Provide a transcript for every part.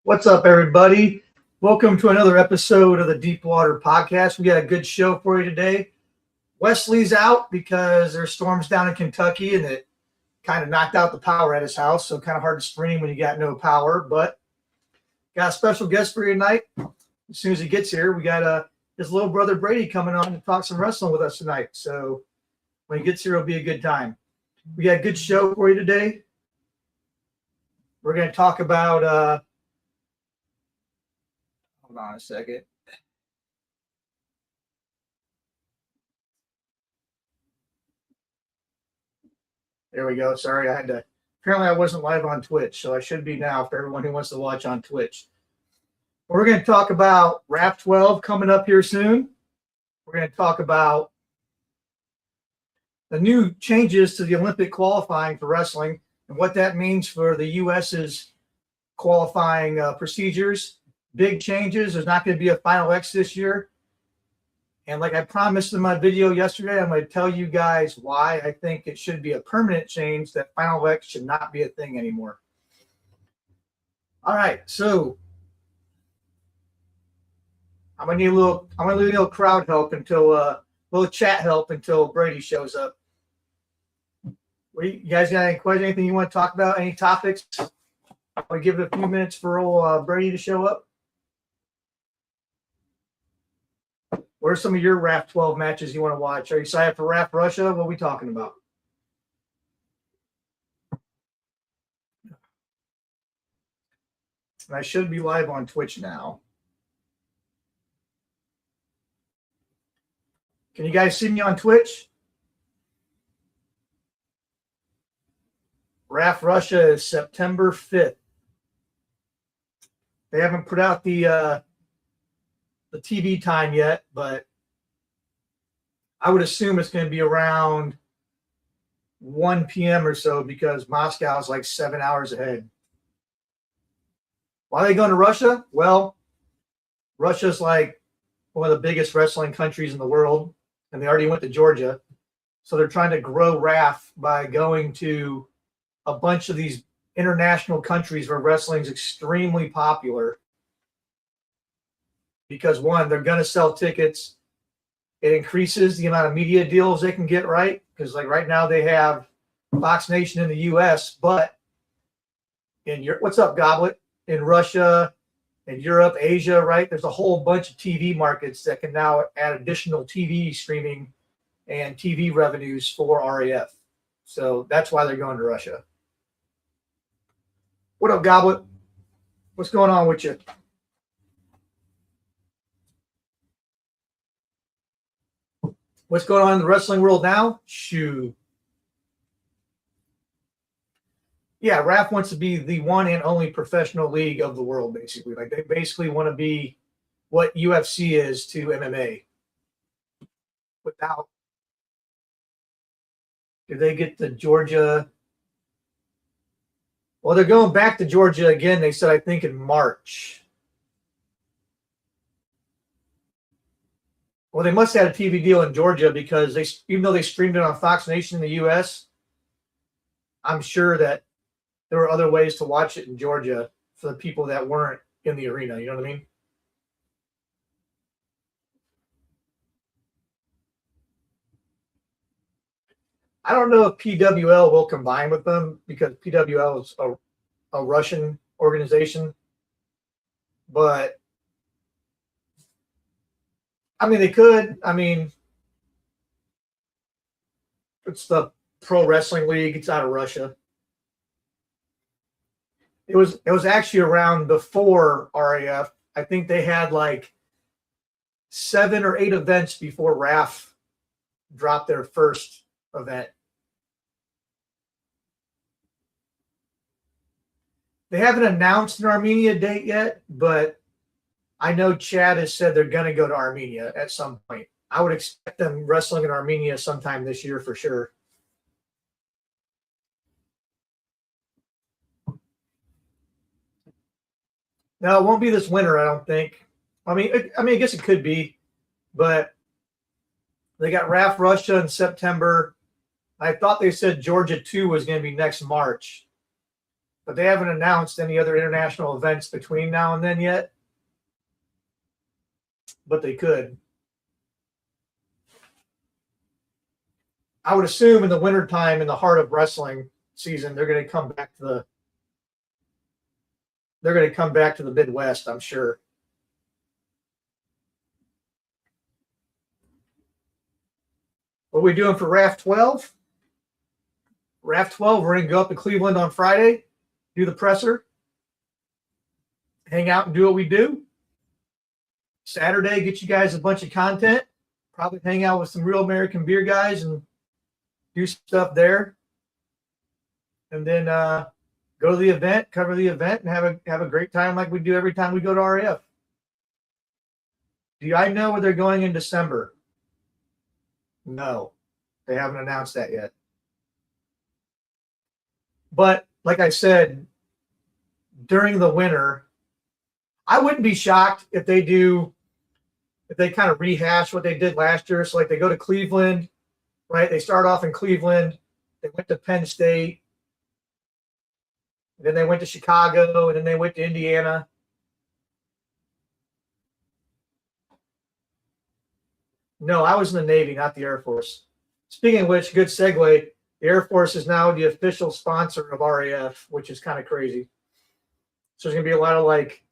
What's up, everybody? Welcome to another episode of the Deepwater podcast. We got a good show for you today. Wesley's out because there's storms down in Kentucky and it kind of knocked out the power at his house, so kind of hard to stream when you got no power. But got a special guest for you tonight. As soon as he gets here, we got his little brother Brady coming on to talk some wrestling with us tonight. So when he gets here, it'll be a good time. We got a good show for you today. We're going to talk about hold on a second. There we go. Sorry, apparently I wasn't live on Twitch, so I should be now for everyone who wants to watch on Twitch. We're going to talk about RAF 12 coming up here soon. We're going to talk about the new changes to the Olympic qualifying for wrestling and what that means for the U.S.'s qualifying procedures. Big changes. There's not going to be a Final X this year. And like I promised in my video yesterday, I'm going to tell you guys why I think it should be a permanent change, that Final X should not be a thing anymore. All right, so I'm gonna need a little crowd help until a little chat help until Brady shows up. You guys got any questions? Anything you want to talk about? Any topics? I'll give it a few minutes for old Brady to show up. What are some of your RAF 12 matches you want to watch? Are you excited for RAF Russia? What are we talking about? I should be live on Twitch now. Can you guys see me on Twitch? RAF Russia is September 5th. They haven't put out the TV time yet, but I would assume it's going to be around 1 p.m. or so because Moscow is like 7 hours ahead. Why are they going to Russia? Well, Russia's like one of the biggest wrestling countries in the world, and they already went to Georgia. So they're trying to grow RAF by going to a bunch of these international countries where wrestling is extremely popular. Because one, they're going to sell tickets. It increases the amount of media deals they can get, right? Because like right now they have Fox Nation in the U.S., but in Europe, what's up, Goblet? In Russia, in Europe, Asia, right? There's a whole bunch of TV markets that can now add additional TV streaming and TV revenues for RAF. So that's why they're going to Russia. What up, Goblet? What's going on with you? What's going on in the wrestling world now? Shoot. Yeah, RAF wants to be the one and only professional league of the world, basically. Like they basically want to be what UFC is to MMA. Did they get to Georgia? Well, they're going back to Georgia again, they said, I think in March. Well, they must have had a TV deal in Georgia because even though they streamed it on Fox Nation in the U.S., I'm sure that there were other ways to watch it in Georgia for the people that weren't in the arena. You know what I mean? I don't know if PWL will combine with them because PWL is a Russian organization, but I mean, they could. I mean, it's the Pro Wrestling League. It's out of Russia. It was actually around before RAF. I think they had like 7 or 8 events before RAF dropped their first event. They haven't announced an Armenia date yet, but I know Chad has said they're going to go to Armenia at some point. I would expect them wrestling in Armenia sometime this year for sure. No, it won't be this winter, I don't think. I mean, I guess it could be, but they got RAF Russia in September. I thought they said Georgia 2 was going to be next March. But they haven't announced any other international events between now and then yet. But they could. I would assume in the wintertime, in the heart of wrestling season, they're going to come back to the Midwest, I'm sure. What are we doing for RAF 12? RAF 12, we're going to go up to Cleveland on Friday, do the presser, hang out and do what we do. Saturday, get you guys a bunch of content, probably hang out with some real American beer guys and do stuff there. And then go to the event, cover the event, and have a great time like we do every time we go to RAF. Do I know where they're going in December? No, they haven't announced that yet. But like I said, during the winter, I wouldn't be shocked if they kind of rehash what they did last year. So like they go to Cleveland, right? They start off in Cleveland. They went to Penn State. Then they went to Chicago, and then they went to Indiana. No, I was in the Navy, not the Air Force. Speaking of which, good segue. The Air Force is now the official sponsor of RAF, which is kind of crazy. So there's going to be a lot of like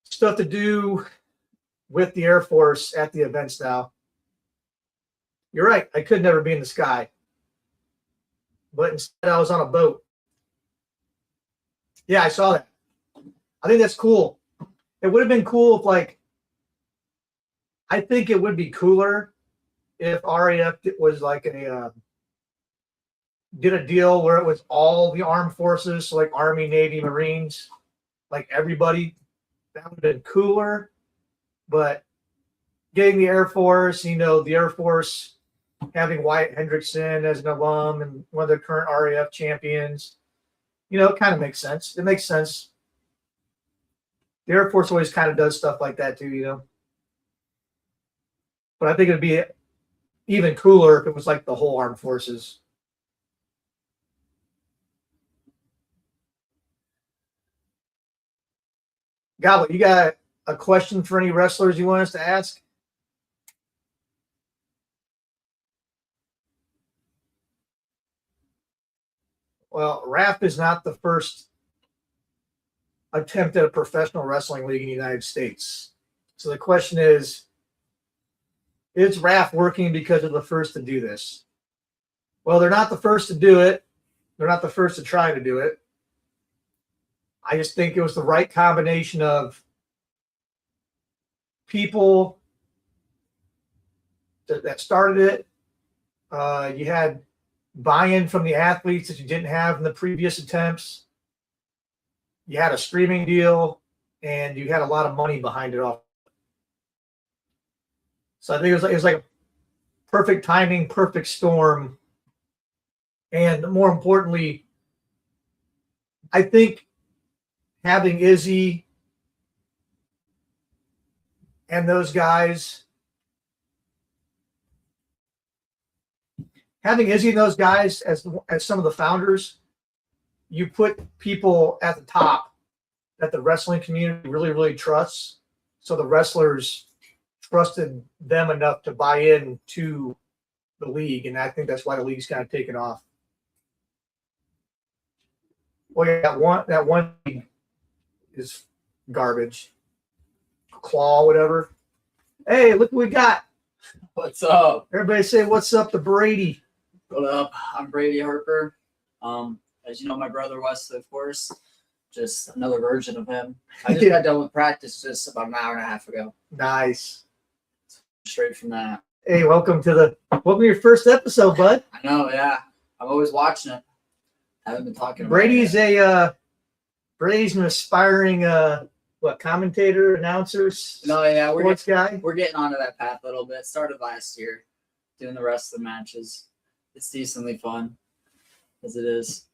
stuff to do with the Air Force at the events now. You're right. I could never be in the sky. But instead, I was on a boat. Yeah, I saw that. I think that's cool. It would have been cool if, I think it would be cooler if RAF was like did a deal where it was all the armed forces, so like Army, Navy, Marines, like everybody. That would have been cooler. But getting the Air Force, the Air Force having Wyatt Hendrickson as an alum and one of the current RAF champions, it kind of makes sense. It makes sense. The Air Force always kind of does stuff like that too, But I think it'd be even cooler if it was like the whole armed forces. Goblet, you got a question for any wrestlers you want us to ask? Well, RAF is not the first attempt at a professional wrestling league in the United States. So the question is RAF working because they're the first to do this? Well, they're not the first to do it. They're not the first to try to do it. I just think it was the right combination of people that started it. You had buy-in from the athletes that you didn't have in the previous attempts. You had a streaming deal, and you had a lot of money behind it all. So I think it was like a perfect timing, perfect storm. And more importantly, I think having Izzy and those guys, as some of the founders, you put people at the top that the wrestling community really, really trusts. So the wrestlers trusted them enough to buy in to the league, and I think that's why the league's kind of taken off. Well, yeah, that one is garbage. Claw, whatever. Hey, look what we got. What's up? Everybody say what's up to Brady. What up? I'm Brady Harper. As you know, my brother Wesley, of course. Just another version of him. I just got done with practice just about an hour and a half ago. Nice. Straight from that. Hey, welcome to your first episode, bud. I know, yeah. I'm always watching it. I haven't been talking about Brady's Brady's an aspiring commentator, announcer, no, yeah, sports guy. We're getting onto that path a little bit. Started last year, doing the rest of the matches. It's decently fun, as it is.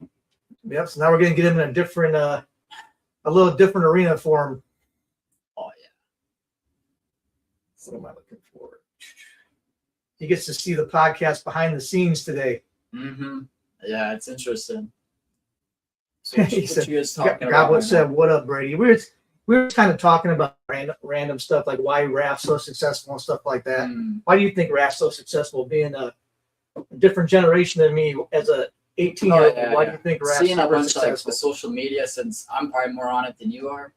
Yep. So now we're gonna get him in a little different arena for him. Oh yeah. What am I looking for? He gets to see the podcast behind the scenes today. Mm-hmm. Yeah, it's interesting. So what, He what said, you guys talking about? Goblet right said, "What up, Brady?" We were kind of talking about random stuff like why RAF's so successful and stuff like now? that. Hmm. Why do you think RAF's so successful? Being a different generation than me as a 18-year-old, why do you think RAF's Seeing a so bunch of like successful? the social media, since I'm probably more on it than you are,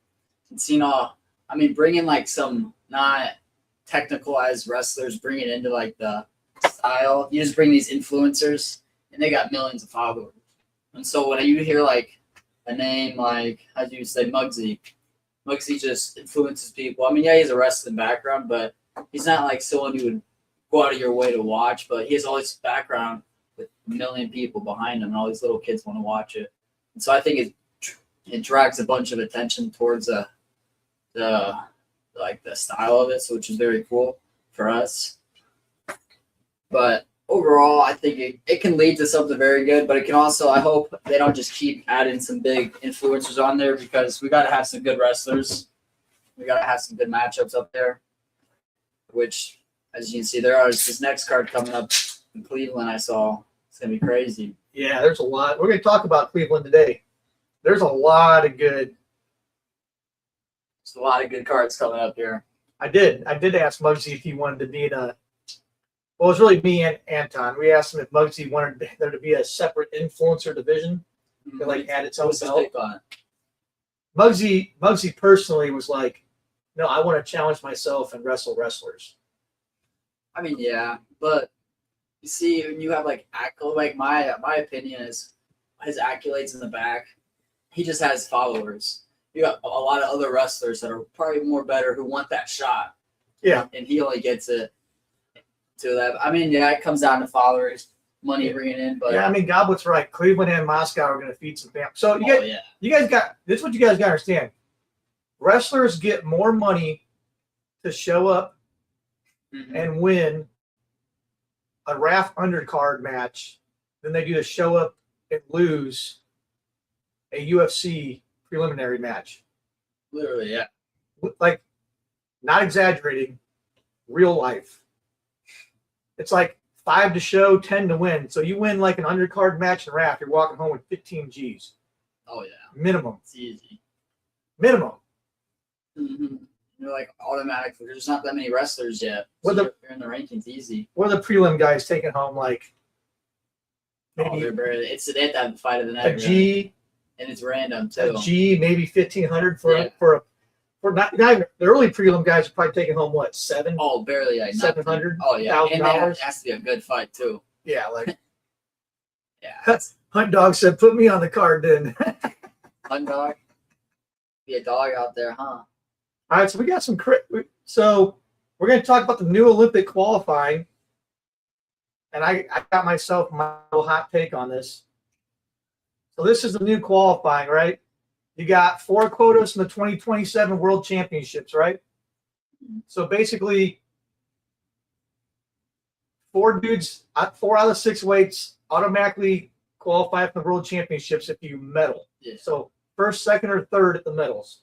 and seeing I mean, bringing like some not technical as wrestlers, bring it into like the style. You just bring these influencers, and they got millions of followers. And so when you hear like a name like, how do you say, Muggsy just influences people. I mean, yeah, he's a wrestling background, but he's not like someone you would go out of your way to watch. But he has all this background with a million people behind him, and all these little kids want to watch it. And so I think it drags a bunch of attention towards the style of it, so which is very cool for us. But overall, I think it can lead to something very good, but it can also, I hope they don't just keep adding some big influencers on there, because we got to have some good wrestlers. We got to have some good matchups up there, which, as you can see, there is this next card coming up in Cleveland. I saw it's going to be crazy. Yeah, there's a lot. We're going to talk about Cleveland today. There's a lot of good. There's a lot of good cards coming up here. I did ask Muggsy if he wanted to be in a. Well, it was really me and Anton. We asked him if Muggsy wanted there to be a separate influencer division that like had its own What's his belt. take on it? Muggsy personally was like, no, I want to challenge myself and wrestle wrestlers. I mean, yeah, but you see, when you have like my opinion is his accolades in the back. He just has followers. You got a lot of other wrestlers that are probably more better who want that shot. Yeah, and he only gets it to that. I mean, yeah, it comes down to followers, money bringing in, but yeah. I mean, Goblet's right. Cleveland and Moscow are going to feed some fam. So you guys got this. Is what you guys got to understand. Wrestlers get more money to show up and win a RAF undercard match than they do to show up and lose a UFC preliminary match. Literally, yeah. Like, not exaggerating, real life. It's like 5 to show, 10 to win. So you win like an undercard match in RAF, you're walking home with 15 G's. Oh yeah, minimum. it's easy. Minimum. Mm-hmm. You're like automatically. There's not that many wrestlers yet. Well, So you're in the rankings easy. What are the prelim guys taking home like? Maybe they're barely. They have to have the fight of the night. A G, and it's random too. a G, maybe 1,500 for not even the early prelim guys are probably taking home what, $700? Oh, barely like $700. Oh yeah, and $1,000. it has to be a good fight too. Yeah, like Yeah, Hunt Dog said, put me on the card then. Hunt Dog. Be a dog out there, huh? All right, so we got some so we're going to talk about the new Olympic qualifying, and I got myself my little hot take on this. So this is the new qualifying, right? You got 4 quotas from the 2027 World Championships, right? So basically, 4 dudes, 4 out of 6 weights automatically qualify for the World Championships if you medal. Yeah. So first, second, or third at the medals.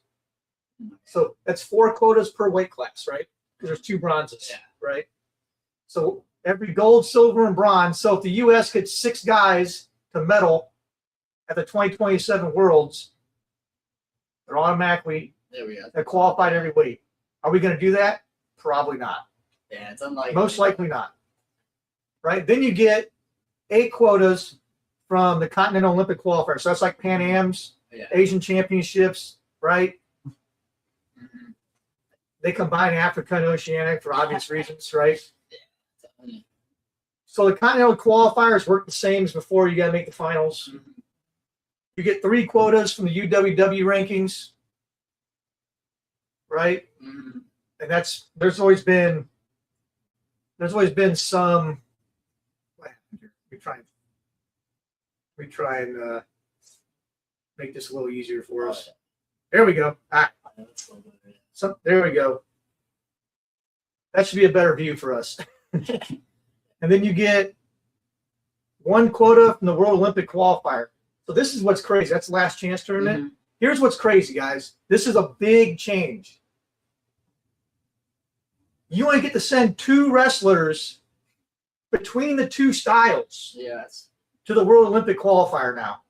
So that's 4 quotas per weight class, right? Because there's 2 bronzes, right? So every gold, silver, and bronze. So if the U.S. gets 6 guys to medal at the 2027 Worlds, they're automatically qualified every weight. Are we going to do that? Probably not. Yeah, it's unlikely. Most likely not. Right? Then you get 8 quotas from the Continental Olympic qualifier. So that's like Pan Am's, Asian Championships, right? Mm-hmm. They combine Africa and Oceanic for obvious reasons, right? Yeah. So the Continental qualifiers work the same as before. You got to make the finals. Mm-hmm. You get 3 quotas from the UWW rankings, right? Mm-hmm. And there's always been some. We try and make this a little easier for us. There we go. All right. So there we go. That should be a better view for us. And then you get 1 quota from the World Olympic qualifier. So this is what's crazy. That's the last chance tournament. Mm-hmm. Here's what's crazy, guys. This is a big change. You only get to send 2 wrestlers between the 2 styles Yes. to the World Olympic qualifier now.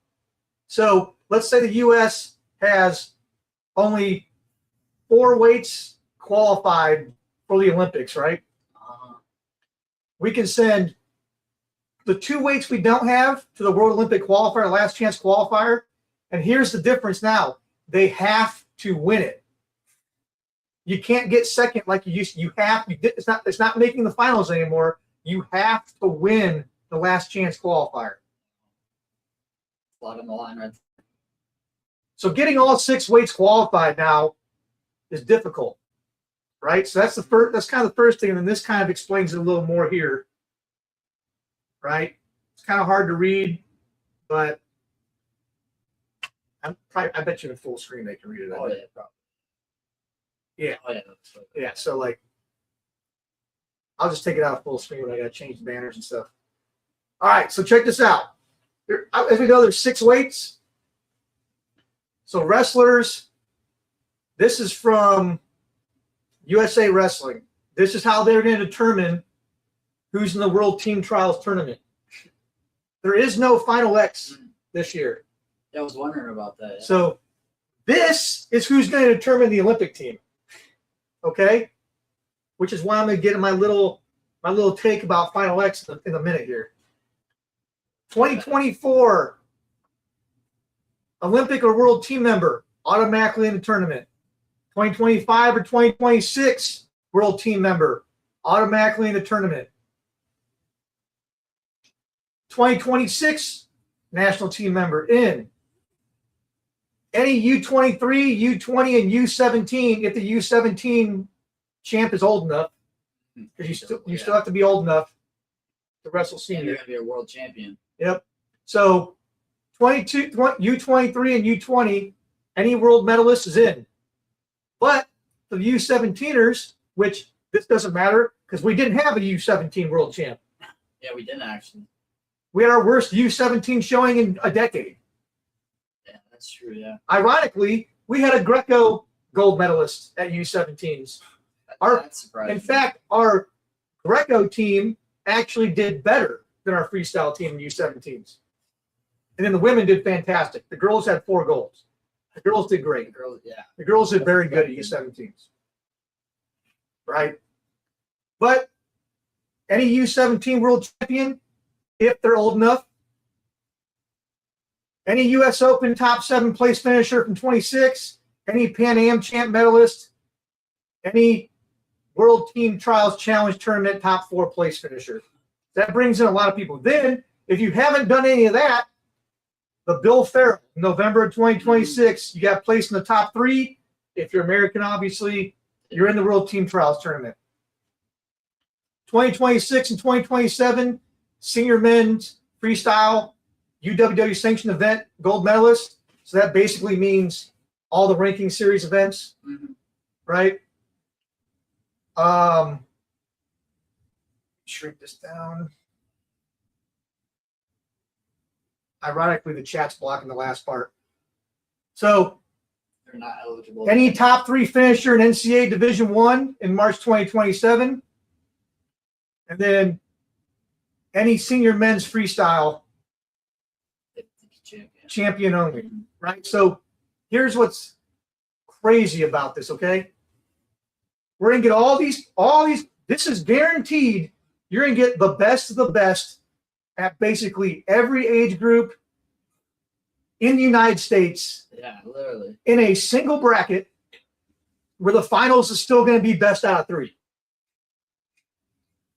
So let's say the U.S. has only 4 weights qualified for the Olympics, right? We can send the 2 weights we don't have to the World Olympic qualifier, last chance qualifier. And here's the difference now. They have to win it. You can't get second like you used to. You have to. It's not making the finals anymore. You have to win the last chance qualifier. A lot on the line, right? So getting all 6 weights qualified now is difficult, right? So that's the first. That's kind of the first thing, and then this kind of explains it a little more here, right? It's kind of hard to read, but I bet you in full screen they can read it. Oh, yeah, probably. Yeah. Oh, yeah. Yeah. So like, I'll just take it out full screen when I got to change the banners and stuff. All right. So check this out. As we know, there's 6 weights. So wrestlers, this is from USA Wrestling. This is how they're going to determine who's in the World Team Trials Tournament. There is no Final X this year. Yeah, I was wondering about that. Yeah. So this is who's going to determine the Olympic team. Okay? Which is why I'm going to get in my little take about Final X in a minute here. 2024 Olympic or World Team member automatically in the tournament. 2025 or 2026 World Team member automatically in the tournament. 2026 national team member in. Any U23, U20, and U17, if the U17 champ is old enough, because you still have to be old enough to wrestle And senior. you're going to be a world champion. Yep. So 22, U23 and U20, any world medalist is in. But for the U17ers, which this doesn't matter because we didn't have a U17 world champ. Yeah, we didn't actually. We had our worst U17 showing in a decade. Yeah, that's true, yeah. Ironically, we had a Greco gold medalist at U17s. That's surprising. In fact, our Greco team actually did better than our freestyle team in U17s. And then the women did fantastic. The girls had 4 golds. The girls did great. The girls did very good at U17s. Right? But any U17 world champion, if they're old enough, any U.S. Open top 7 place finisher from 26, any Pan Am champ medalist, any World Team Trials Challenge Tournament top 4 place finisher. That brings in a lot of people. Then, if you haven't done any of that, the Bill Farrell, November of 2026, you got placed in the top 3. If you're American, obviously, you're in the World Team Trials Tournament. 2026 and 2027, senior men's freestyle UWW sanctioned event gold medalist. So that basically means all the ranking series events, right? Shrink this down. Ironically, the chat's blocking the last part. So they're not eligible. Any top 3 finisher in NCAA Division I in March 2027. And then any senior men's freestyle champion only, right? So here's what's crazy about this, okay? We're going to get all these, this is guaranteed. You're going to get the best of the best at basically every age group in the United States. Yeah, literally. In a single bracket where the finals is still going to be best out of 3.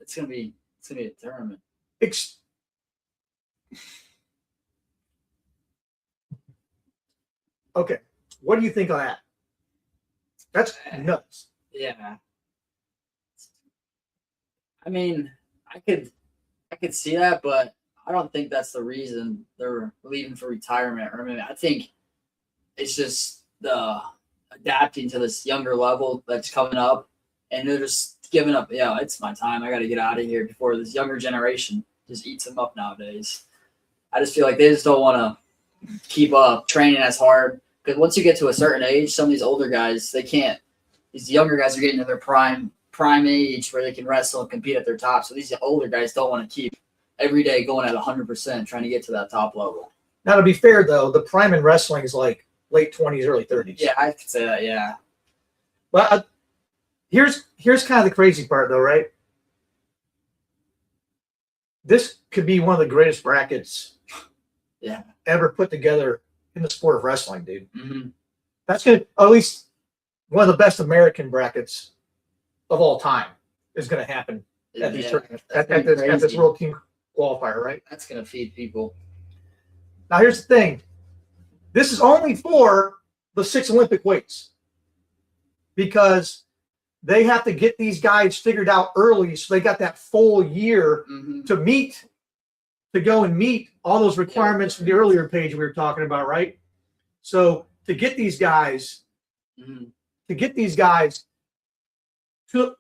It's going to be a tournament. Okay. What do you think of that? That's nuts. Yeah. I mean, I could see that, but I don't think that's the reason they're leaving for retirement. Or I mean, I think it's just the adapting to this younger level that's coming up, and they're just giving up. Yeah, it's my time. I got to get out of here before this younger generation just eats them up nowadays. I just feel like they just don't want to keep up training as hard, because once you get to a certain age, some of these older guys, they can't. These younger guys are getting to their prime age where they can wrestle and compete at their top. So these older guys don't want to keep every day going at 100%, trying to get to that top level. Now, to be fair, though, the prime in wrestling is like late 20s, early 30s. Yeah, I could say that. Yeah. But here's kind of the crazy part, though, right? This could be one of the greatest brackets ever put together in the sport of wrestling, dude. Mm-hmm. That's going to, at least one of the best American brackets of all time is going to happen at these tournaments, at this World Team Qualifier, right? That's going to feed people. Now, here's the thing. This is only for the 6 Olympic weights because they have to get these guys figured out early, so they got that full year to go and meet all those requirements from the earlier page we were talking about, right? So to get these guys, to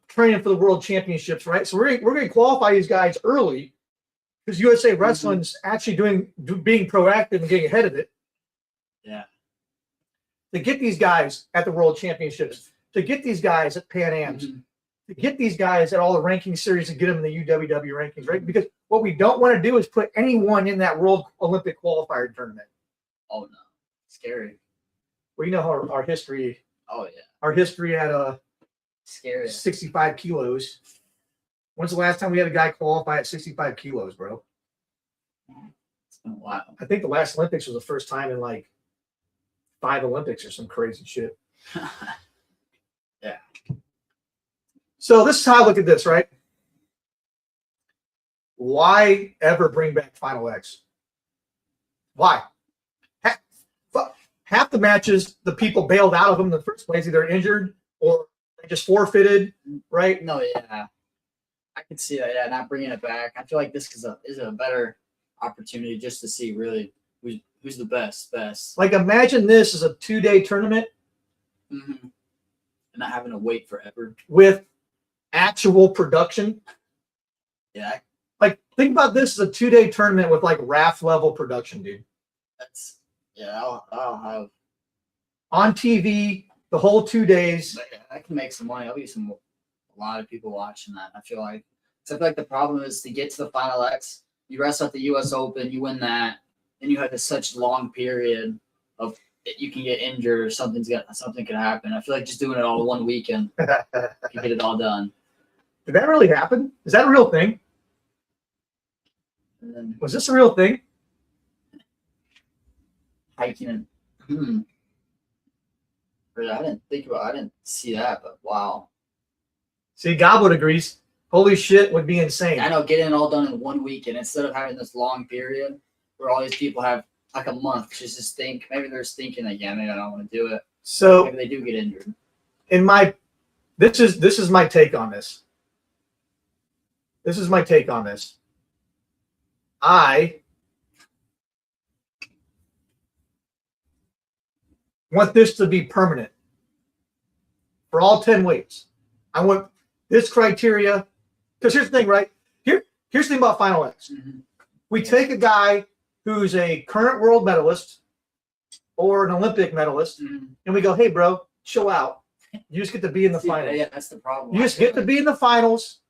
training for the World Championships, right? So we're going to qualify these guys early because USA Wrestling's actually being proactive and getting ahead of it. Yeah. To get these guys at the World Championships, to get these guys at Pan Ams, to get these guys at all the ranking series and get them in the UWW rankings, right? Because what we don't want to do is put anyone in that World Olympic qualifier tournament. Oh no, scary. Well, you know how our history. Oh yeah. Our history at scary 65 kilos. When's the last time we had a guy qualify at 65 kilos, bro? It's been a while. I think the last Olympics was the first time in like 5 Olympics or some crazy shit. Yeah. So this is how I look at this, right? Why ever bring back Final X? Why? Half the matches, the people bailed out of them in the first place, either injured or they just forfeited, right? No, yeah. I could see that, not bringing it back. I feel like this is a better opportunity just to see really who's the best. Like imagine this as a 2-day tournament. And not having to wait forever. With actual production. Yeah. Like think about this as a 2-day tournament with like RAF level production, dude. I'll have on TV the whole 2 days. I can make some money. There'll be a lot of people watching that. I feel like the problem is to get to the Final X. You wrestle at the U.S. Open, you win that, and you have such long period of you can get injured or something could happen. I feel like just doing it all in one weekend, you can get it all done. Did that really happen? Is that a real thing? Was this a real thing? Hiking and I didn't see that, but wow. See, Goblet agrees. Holy shit would be insane. I know, getting it all done in 1 weekend instead of having this long period where all these people have like a month just to think. Maybe they're thinking like, yeah, maybe I don't want to do it. So maybe they do get injured. This is my take on this. I want this to be permanent for all 10 weights. I want this criteria, because here's the thing, right? Here's the thing about Final X. We take a guy who's a current world medalist or an Olympic medalist, and we go, hey, bro, chill out. You just get to be in the finals. Yeah, that's the problem. You just get to be in the finals.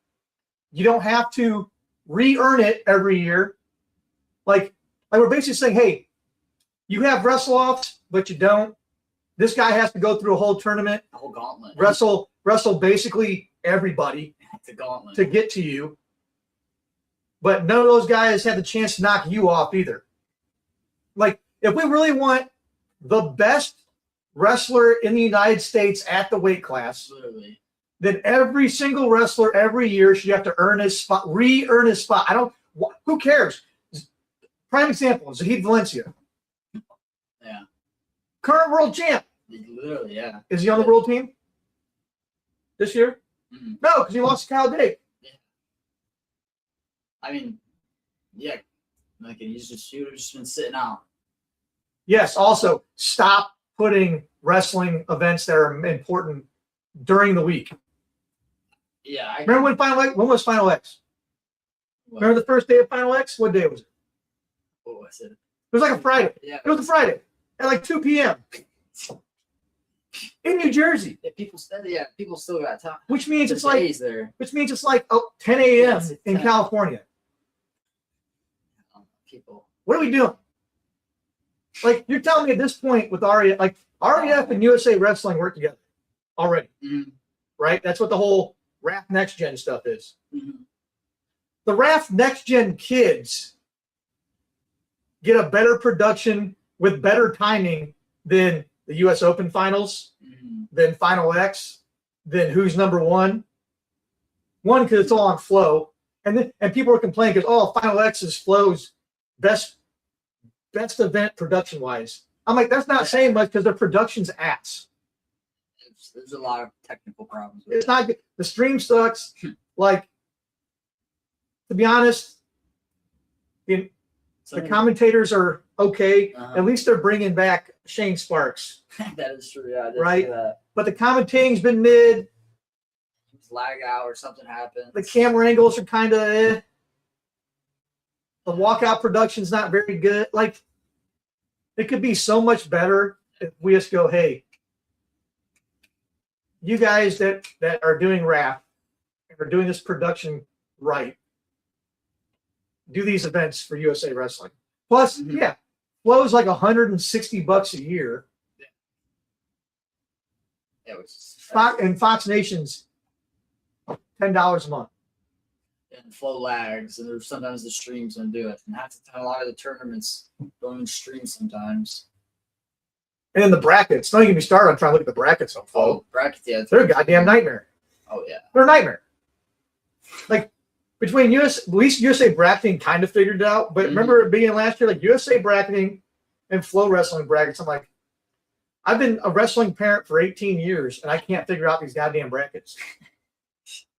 You don't have to re-earn it every year. Like we're basically saying, hey, you have wrestle-offs, but you don't. This guy has to go through a whole tournament. The whole gauntlet. Wrestle basically everybody it's a gauntlet to get to you. But none of those guys have the chance to knock you off either. Like, if we really want the best wrestler in the United States at the weight class, literally, then every single wrestler every year should have to earn his spot, re-earn his spot. Who cares? Prime example, Zahid Valencia. Yeah. Current world champ. Literally, yeah. Is he on the world team this year? Mm-hmm. No, because he lost to Kyle Dake. Yeah. I mean, yeah. Like, he's just been sitting out. Yes, also, stop putting wrestling events that are important during the week. Yeah. Remember when was Final X? What? Remember the first day of Final X? What day was it? What was it? It was like a Friday. Yeah. It was a Friday at like 2 p.m. in New Jersey. Yeah, people still got time. Which means it's like 10 a.m. Yes, in 10. California. People. What are we doing? Like you're telling me at this point with RAF, like RAF and USA Wrestling work together already, right? That's what the whole RAF Next Gen stuff is. The RAF Next Gen kids get a better production with better timing than the U.S. Open finals, than Final X, than Who's Number One. One, because it's all on Flow, and people are complaining because Final X is Flow's best event production wise. I'm like, that's not saying much because their production's ass. There's a lot of technical problems. It's not good. The stream sucks. Like, to be honest, the commentators are okay. At least they're bringing back Shane Sparks. That is true. Yeah, right. But the commentating's been mid. Lag out or something happens. The camera angles are kind of The walkout production's not very good. Like, it could be so much better if we just go, hey, you guys that are doing RAF and are doing this production right, do these events for USA Wrestling. Plus, Flow is like $160 a year. Yeah, Fox Nation's $10 a month. And Flow lags, and there's sometimes the streams don't do it. And half the time, a lot of the tournaments don't even stream sometimes. And then the brackets. Don't even get me started on trying to look at the brackets on Flow. Brackets, yeah. They're a goddamn nightmare. Oh, yeah. They're a nightmare. Like, between at least USA Bracketing kind of figured it out. But remember it being last year, like USA Bracketing and Flow Wrestling brackets. I'm like, I've been a wrestling parent for 18 years, and I can't figure out these goddamn brackets.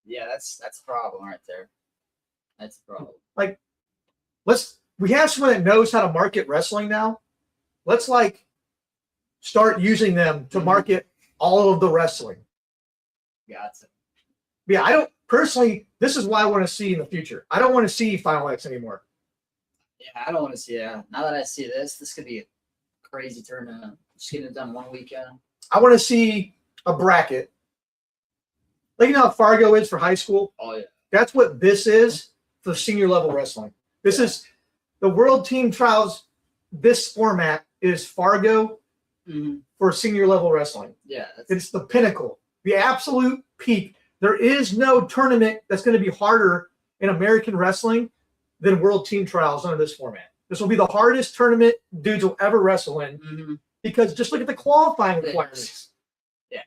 Yeah, that's a problem right there. That's a problem. Like, we have someone that knows how to market wrestling now. Let's like start using them to market all of the wrestling. Gotcha. Yeah, I don't personally. This is what I want to see in the future. I don't want to see Final X anymore. Yeah, I don't want to see it. Now that I see this could be a crazy tournament. Just getting it done one weekend. I want to see a bracket. Like, you know how Fargo is for high school? Oh, yeah. That's what this is for senior level wrestling. This is the World Team Trials. This format is Fargo for senior level wrestling. Yeah. It's the pinnacle, the absolute peak. There is no tournament that's going to be harder in American wrestling than World Team Trials under this format. This will be the hardest tournament dudes will ever wrestle in because just look at the qualifying requirements. Yeah,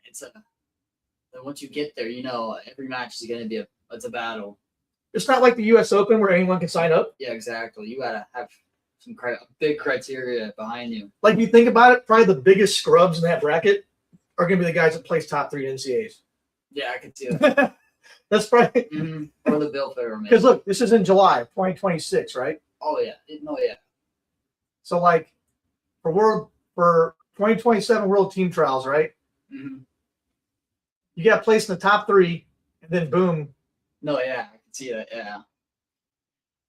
and once you get there, every match is going to be it's a battle. It's not like the U.S. Open where anyone can sign up. Yeah, exactly. You got to have some big criteria behind you. Like, you think about it, probably the biggest scrubs in that bracket are going to be the guys that place top 3 NCAAs. Yeah, I can see that. That's probably or the bill fair. Because look, this is in July 2026, right? Oh yeah, yeah. So like for 2027 World Team Trials, right? You got placed in the top 3, and then boom. No, yeah, I can see that. Yeah.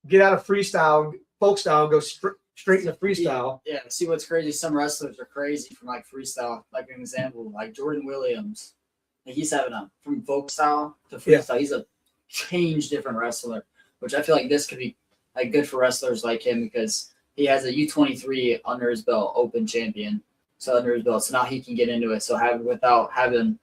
Get out of freestyle, folk style, go straight into freestyle. Yeah. See what's crazy? Some wrestlers are crazy from like freestyle. Like an example, like Jordan Williams. He's having from folk style to freestyle. Yeah. He's a change different wrestler, which I feel like this could be like good for wrestlers like him because he has a U23 under his belt, open champion. So under his belt, so now he can get into it. So without having,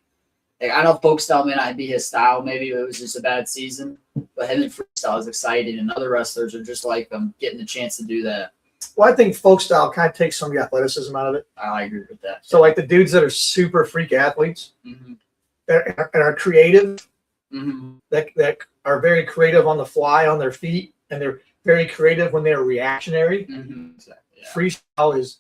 like, I know folk style may not be his style. Maybe it was just a bad season, but him in freestyle is exciting, and other wrestlers are just like him, getting the chance to do that. Well, I think folk style kind of takes some of the athleticism out of it. I agree with that. So like the dudes that are super freak athletes. That are creative, that are very creative on the fly on their feet, and they're very creative when they're reactionary. Exactly, yeah. Freestyle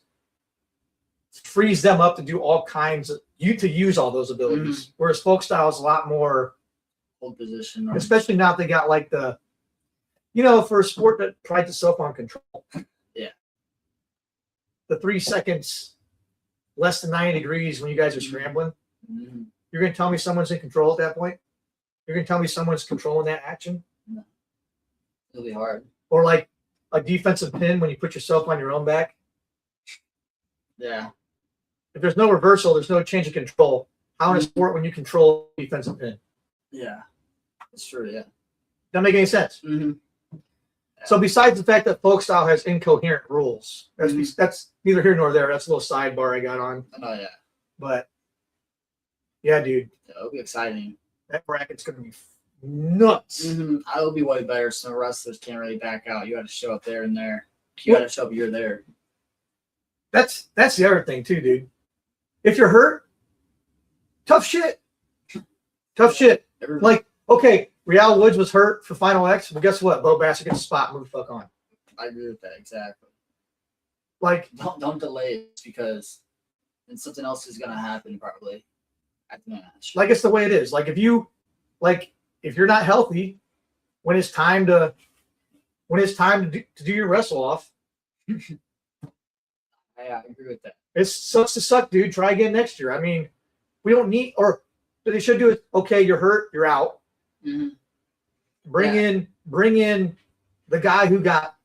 frees them up to do all kinds of to use all those abilities. Whereas folk style is a lot more hold position, especially now they got like the, for a sport that prides itself on control. Yeah, the 3 seconds less than 90 degrees when you guys are scrambling. You're going to tell me someone's in control at that point? You're going to tell me someone's controlling that action? No. It'll be hard. Or like a defensive pin when you put yourself on your own back? Yeah. If there's no reversal, there's no change of control. How in a sport when you control a defensive pin? Yeah. That's true, yeah. Doesn't make any sense. So besides the fact that folk style has incoherent rules, that's Mhm. that's neither here nor there. That's a little sidebar I got on. Oh yeah, But yeah, dude, it'll be exciting. that bracket's gonna be nuts. It'll be way better. So wrestlers can't really back out. You got to show up there and there. You got to show up. You're there. That's the other thing too, dude. If you're hurt, tough shit. Tough shit. Like, okay, Real Woods was hurt for Final X, but guess what? Bo Bassett gets a spot, move the fuck on. I agree with that exactly. Like, don't delay it because then something else is gonna happen probably at the match. like it's the way it is. Like if you're not healthy, when it's time to do your wrestle off, I agree with that. it sucks to suck, dude. Try again next year. I mean, we don't need, or they should do it. Okay, you're hurt, you're out. Bring in the guy who got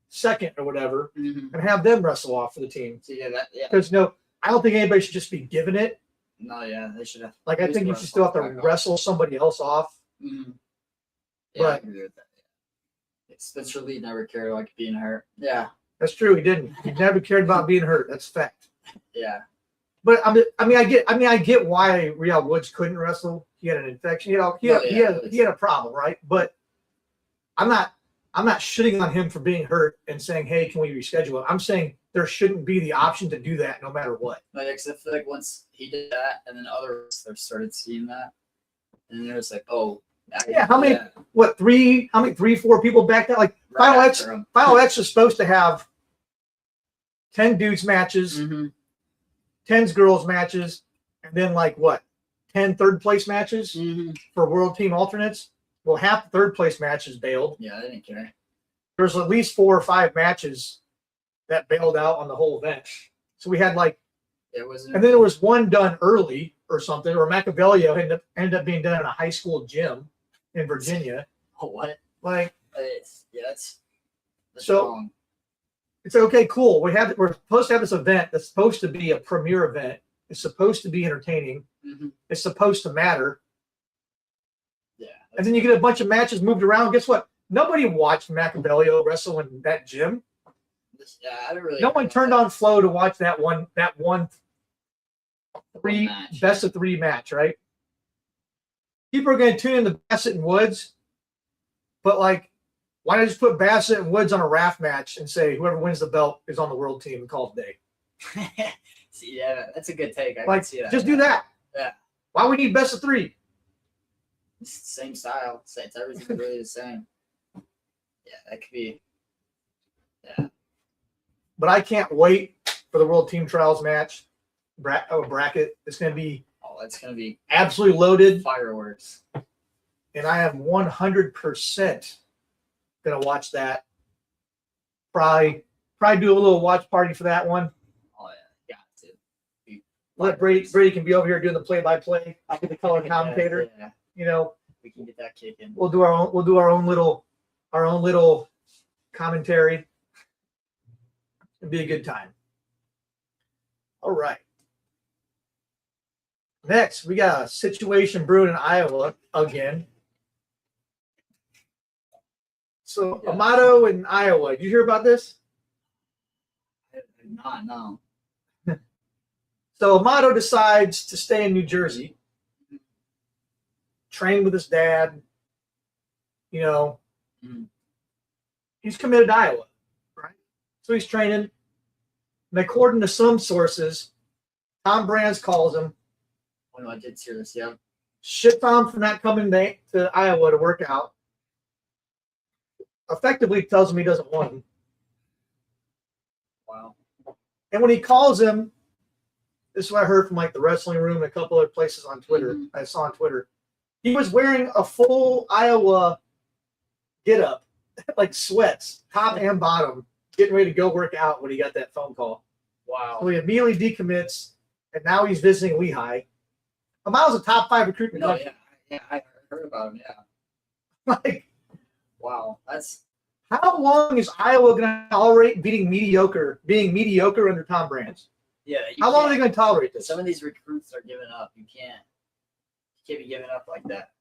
second or whatever, and have them wrestle off for the team. So yeah. Because I don't think anybody should just be giving it. No, yeah, they should have. Like I think you should still have to wrestle somebody else off. Yeah, But I agree with that. Yeah. Spencer Lee never cared like being hurt. Yeah. That's true. He didn't. He never cared about being hurt. That's fact. Yeah. But I get why Real Woods couldn't wrestle. He had an infection. He had a problem, right? But I'm not shitting on him for being hurt and saying, hey, can we reschedule it? I'm saying there shouldn't be the option to do that no matter what. Like, except for like once he did that, and then others started seeing that, and it was like, oh, yeah. How many? What 3? How many? 3, 4 people backed out? Like right Final X is supposed to have 10 dudes matches, 10 girls matches, and then like what? 10 third place matches for world team alternates. Well, half the third place matches bailed. Yeah, they didn't care. There's at least 4 or 5 matches that bailed out on the whole event. So we had like, and then there was one done early or something, or Machiavelli ended up being done in a high school gym in Virginia. Oh, what? Like, that's so wrong. It's okay, cool. We're supposed to have this event that's supposed to be a premier event. It's supposed to be entertaining. It's supposed to matter. Yeah. And then you get a bunch of matches moved around. Guess what? Nobody watched Machiavelli wrestle in that gym. Yeah, I don't really. No one turned on Flow to watch that one best of 3 match, right? People are going to tune in to Bassett and Woods, but like, why not just put Bassett and Woods on a RAF match and say whoever wins the belt is on the world team and call it a day? See, yeah, that's a good take. I like, can see that. just do that. Yeah. Why we need best of 3? It's the same style. It's everything really the same. Yeah, that could be. Yeah. But I can't wait for the World Team Trials match bracket. It's going to be it's going to be absolutely loaded. Fireworks. And I am 100% going to watch that. Probably do a little watch party for that one. Oh, yeah. Got to. Let Brady can be over here doing the play-by-play. I'll be the color commentator. Yeah. You know, we can get that kick in. We'll do our own little commentary. It'd be a good time. All right. Next, we got a situation brewing in Iowa again. So Amato in Iowa. Did you hear about this? I did not know. So Amato decides to stay in New Jersey, train with his dad. You know, he's committed to Iowa, right? So he's training. And according to some sources, Tom Brands calls him. Oh, no, I did hear this, yeah. Shit Tom for not coming to Iowa to work out. Effectively tells him he doesn't want him. Wow. And when he calls him, this is what I heard from like the wrestling room and a couple other places on Twitter. I saw on Twitter. He was wearing a full Iowa get-up, like sweats, top and bottom, getting ready to go work out when he got that phone call. Wow. So he immediately decommits, and now he's visiting Lehigh. Amato's a top 5 recruit in the country. Yeah, I heard about him, yeah. Like, wow, that's... How long is Iowa going to tolerate being mediocre under Tom Brands? Yeah. How long are they going to tolerate this? Some of these recruits are giving up. You can't be giving up like that.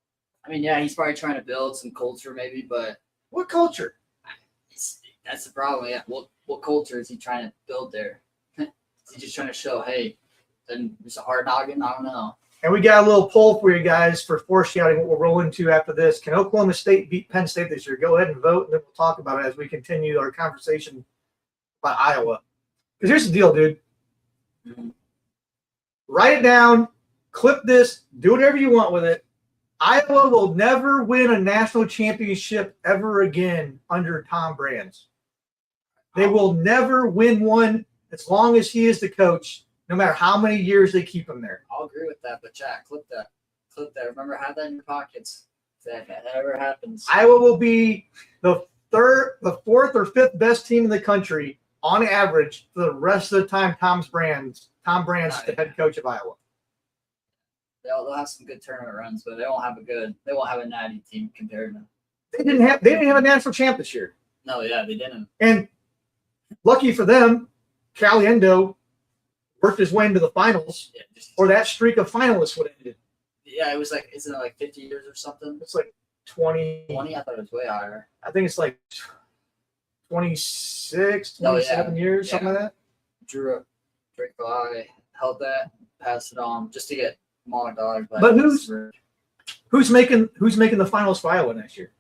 I mean, yeah, he's probably trying to build some culture maybe, but... What culture? That's the problem. Yeah. What culture is he trying to build there? Is he just trying to show, hey, then it's a hard noggin? I don't know. And we got a little poll for you guys for foreshadowing what we'll roll into after this. Can Oklahoma State beat Penn State this year? Go ahead and vote, and then we'll talk about it as we continue our conversation about Iowa. Because here's the deal, dude. Mm-hmm. Write it down, clip this, do whatever you want with it. Iowa will never win a national championship ever again under Tom Brands. They will never win one as long as he is the coach, no matter how many years they keep him there. I'll agree with that, but Jack, clip that. Remember, have that in your pockets. If that ever happens. Iowa will be the fourth or fifth best team in the country on average for the rest of the time Tom Brands is the head coach of Iowa. They'll have some good tournament runs, but they won't have a natty team compared to. They didn't have a national champ this year. No, yeah, they didn't. And lucky for them, Caliendo worked his way into the finals, or that streak of finalists would have ended. Yeah, it was like, isn't it like 50 years or something? It's like 20. 20? I thought it was way higher. I think it's like 26, 27 years, something like that. Drew Draco held that, passed it on just to get smaller dollars. But who's making the finals for Iowa next year?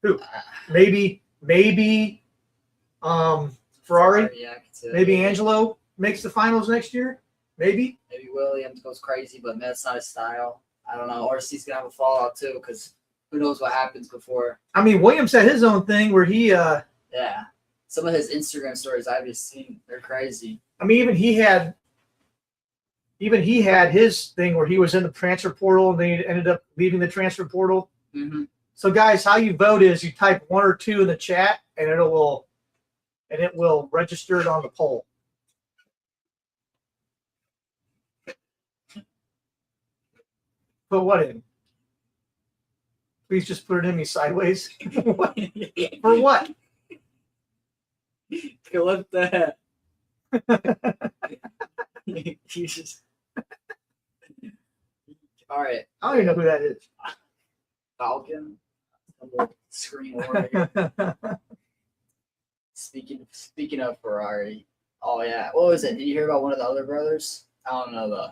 Who? Maybe Ferrari. Yeah, maybe Angelo makes the finals next year. Maybe Williams goes crazy, but that's not his style. I don't know. Orsi's gonna have a fallout too, because who knows what happens before. I mean, Williams had his own thing where he yeah. Some of his Instagram stories I've just seen, they're crazy. I mean, even he had his thing where he was in the transfer portal and they ended up leaving the transfer portal. Mm-hmm. So, guys, how you vote is you type 1 or 2 in the chat, and it will register it on the poll. Put what in? Please just put it in me sideways. For what? Clip that. You just. All right. I don't even know who that is. Falcon. Screen warrior. Speaking of Ferrari. Oh yeah. What was it? Did you hear about one of the other brothers? I don't know.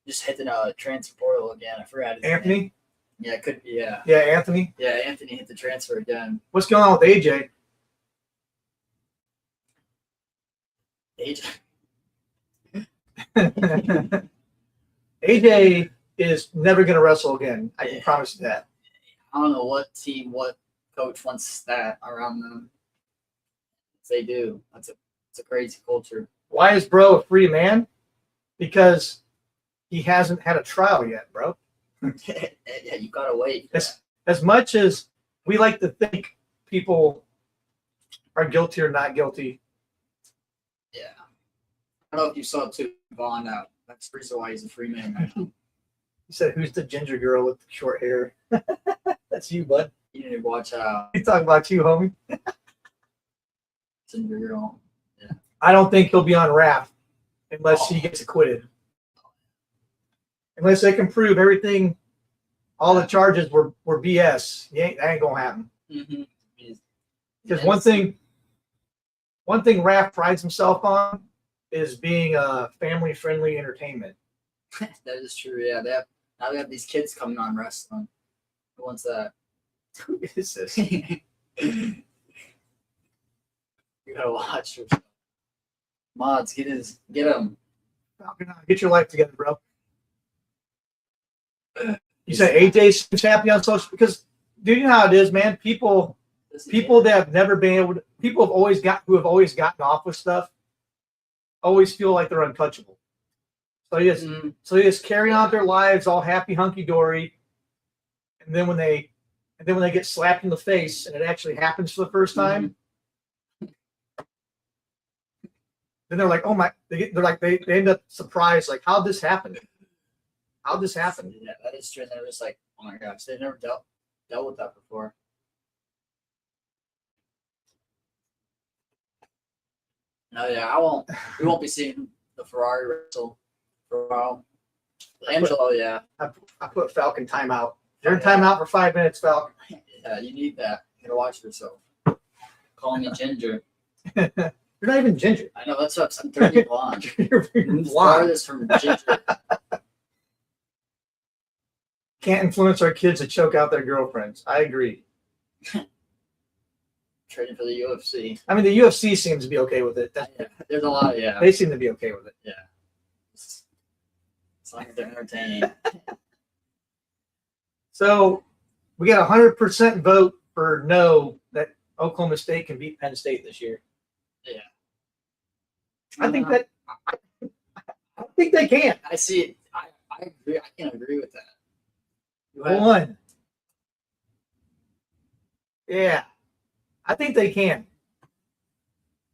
Just hit the transfer portal again. I forgot his Anthony? name. Yeah, it could be. Yeah. Yeah, Anthony. Yeah, Anthony hit the transfer again. What's going on with AJ? AJ is never going to wrestle again. I can promise you that. I don't know what team, what coach wants that around them. They do. It's a crazy culture. Why is bro a free man? Because he hasn't had a trial yet, bro. Yeah, you gotta wait. As much as we like to think people are guilty or not guilty. Yeah. I don't know if you saw too Vaughn out. That's the reason why he's a free man right now. He said, "Who's the ginger girl with the short hair?" That's you, bud. You need to watch out. He's talking about you, homie. Ginger girl. Yeah. I don't think he'll be on RAF unless he gets acquitted. Unless they can prove everything, all the charges were BS. That ain't gonna happen. Mm-hmm. Because one thing RAF prides himself on is being a family-friendly entertainment. That is true. Yeah, they have these kids coming on wrestling. Who wants that? Who is this? You gotta watch yourself. Mods, get him. Get your life together, bro. You said AJ's happy on social because, dude, you know how it is, man. People that have never been able to, who have always gotten off with stuff, always feel like they're untouchable. So they just carry on their lives all happy, hunky dory, and then when they get slapped in the face and it actually happens for the first time, then they're like, oh my, they end up surprised, like, how'd this happen? How'd this happen? Yeah, that is true. They're just like, oh my gosh, they've never dealt with that before. No, yeah, we won't be seeing the Ferrari wrestle for a while. Angelo, yeah. I put Falcon timeout. You're in timeout for 5 minutes, Falcon. Yeah, you need that. You gotta watch yourself. calling me Ginger. You're not even ginger. I know, that's what I'm 30 blonde. You're blonde. Farthest from ginger. Can't influence our kids to choke out their girlfriends. I agree. Training for the UFC. I mean, the UFC seems to be okay with it. Yeah, there's a lot, yeah. They seem to be okay with it. Yeah. As long as they're entertaining. So we got 100% vote for no that Oklahoma State can beat Penn State this year. Yeah. I think they can. I see it. I agree. I can agree with that. One. Yeah. I think they can.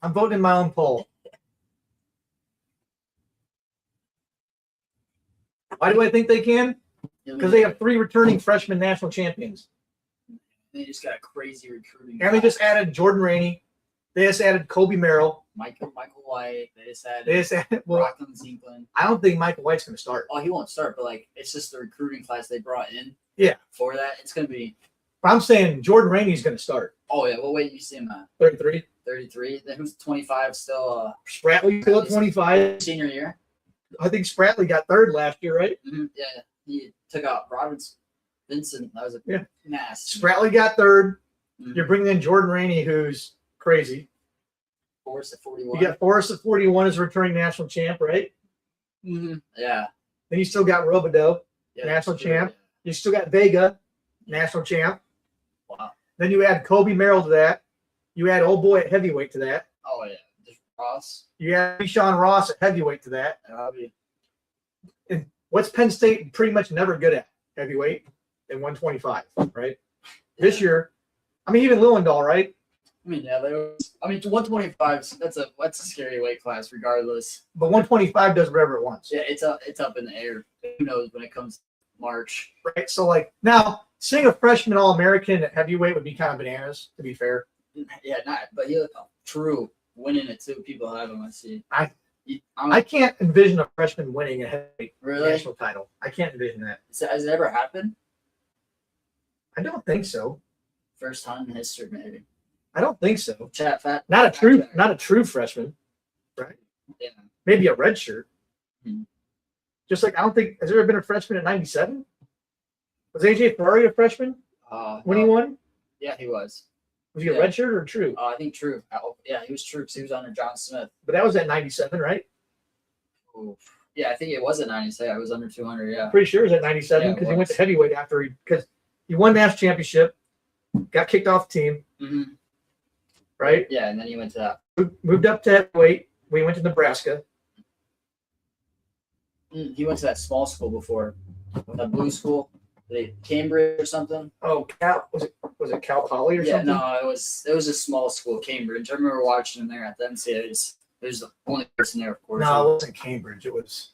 I'm voting in my own poll. Why do I think they can? Because they have 3 returning freshman national champions. They just got a crazy recruiting. And they just added Jordan Rainey. They just added Kobe Merrill. Michael White. They just added Well, Rockland Zinkland. I don't think Michael White's going to start. Oh, he won't start, but like it's just the recruiting class they brought in. Yeah. For that, it's gonna be. I'm saying Jordan Rainey's going to start. Oh yeah. Well, wait. You see him at 33. 33. Then who's 25? Still. Spratley still at 25. Senior year. I think Spratley got 3rd last year, right? Mm-hmm. Yeah. He took out Vincent. That was a mass. Spratley got 3rd. Mm-hmm. You're bringing in Jordan Rainey, who's crazy. Forrest at 41. You got Forrest at 41 as a returning national champ, right? Mm-hmm. Yeah. Then you still got Robideau, national champ. You still got Vega, national champ. Wow. Then you add Kobe Merrill to that. You add old boy at heavyweight to that. Oh yeah. Just Ross. You add Deshaun Ross at heavyweight to that. And what's Penn State pretty much never good at? Heavyweight and 125, right? Yeah. This year, I mean, even Lewandowski, right? I mean, yeah, 125. That's a scary weight class, regardless. But 125 does whatever it wants. Yeah, it's up in the air. Who knows when it comes to March? Right. So like now, seeing a freshman All-American at heavyweight would be kind of bananas, to be fair. Yeah, but he true winning it too. People have him. I see. I can't envision a freshman winning a heavyweight national title. I can't envision that. Has it ever happened? I don't think so. First time in history, maybe. I don't think so. Not a true freshman, right? Yeah. Maybe a red shirt. Hmm. Just like I don't think has there ever been a freshman at 97? Was AJ Ferrari a freshman when he won? Yeah, he was. Was he a red shirt or true? I think true. Yeah, he was true because he was under John Smith. But that was at 97, right? Ooh. Yeah, I think it was at 97. I was under 200. Yeah. Pretty sure it was at 97 because he went to heavyweight after because he won national championship, got kicked off the team. Mm-hmm. Right? Yeah, and then he went to that. Moved up to heavyweight. We went to Nebraska. He went to that small school before, that blue school, Cambridge or something. Oh, was it Cal Poly or something? Yeah, no, it was a small school, Cambridge. I remember watching him there at the NCAAs. It was the only person there, of course. No, it wasn't Cambridge. It was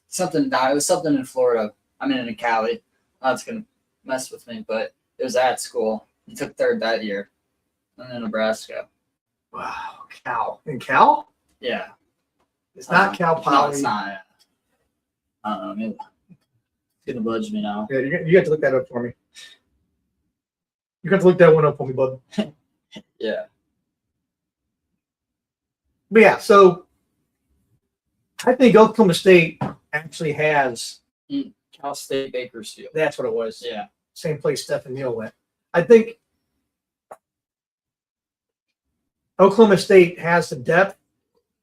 something. It was something in Florida. I mean, in Cali. That's gonna mess with me, but it was at school. He took 3rd that year, and then Nebraska. Wow, Cal in Cal? Yeah, it's not Cal Poly. No, it's not. I don't know. Maybe it's gonna budge me now. Yeah, you have to look that up for me. You have to look that one up for me, bud. Yeah. But yeah, so I think Oklahoma State actually has Cal State Bakersfield. That's what it was. Yeah. Same place Stephen Neal went. I think Oklahoma State has the depth,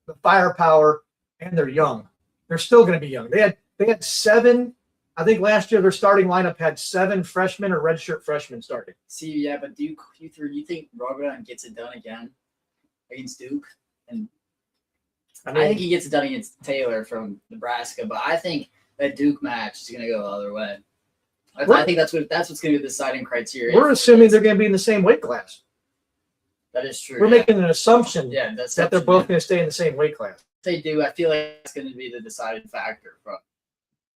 the firepower, and they're young. They're still going to be young. They had 7. I think last year their starting lineup had 7 freshmen or redshirt freshmen starting. See, yeah, but do you think Robidoux gets it done again against Duke? And I think he gets it done against Taylor from Nebraska, but I think that Duke match is going to go the other way. I think that's what's going to be the deciding criteria. We're assuming they're going to be in the same weight class. That is true. We're making an assumption that they're both going to stay in the same weight class. If they do, I feel like it's going to be the deciding factor.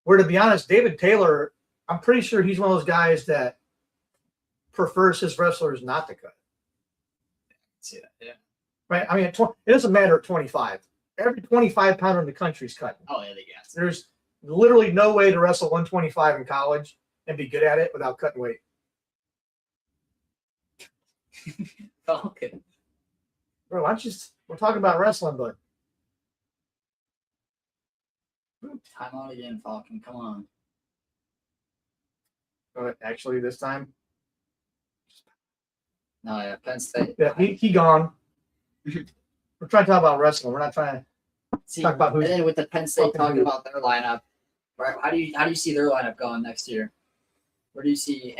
Where, to be honest, David Taylor, I'm pretty sure he's one of those guys that prefers his wrestlers not to cut. See that, yeah. Right? I mean, it doesn't matter at 25. Every 25-pounder in the country is cutting. Oh, yeah, they guess. There's literally no way to wrestle 125 in college and be good at it without cutting weight. Okay. Bro, we're talking about wrestling, but Time out again, Falcon. Come on. actually this time, No, yeah, Penn State. yeah, he gone. We're trying to talk about wrestling. We're not trying to See, talk about and who's then with the Penn State fucking talking who. about their lineup, right? How do you see their lineup going next year? Where do you see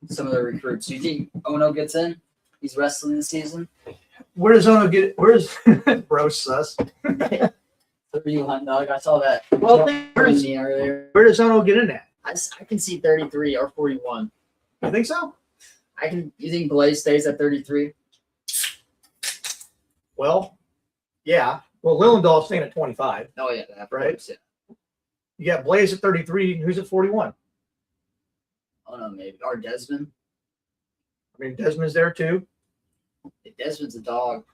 some of the recruits? Do you think Ono gets in? He's wrestling this season. Where does Ono get? Where's bro sus? 31 dog. I saw that. Well, Earlier. where does Ono get in at? I can see 33 or 41. You think so? You think Blaze stays at 33? Well, yeah. Well, Lillendahl's staying at 25. Oh yeah, that Right. course, yeah. You got Blaze at 33. Who's at 41? Oh no, maybe or Desmond. I mean, Desmond's there too. Desmond's a dog.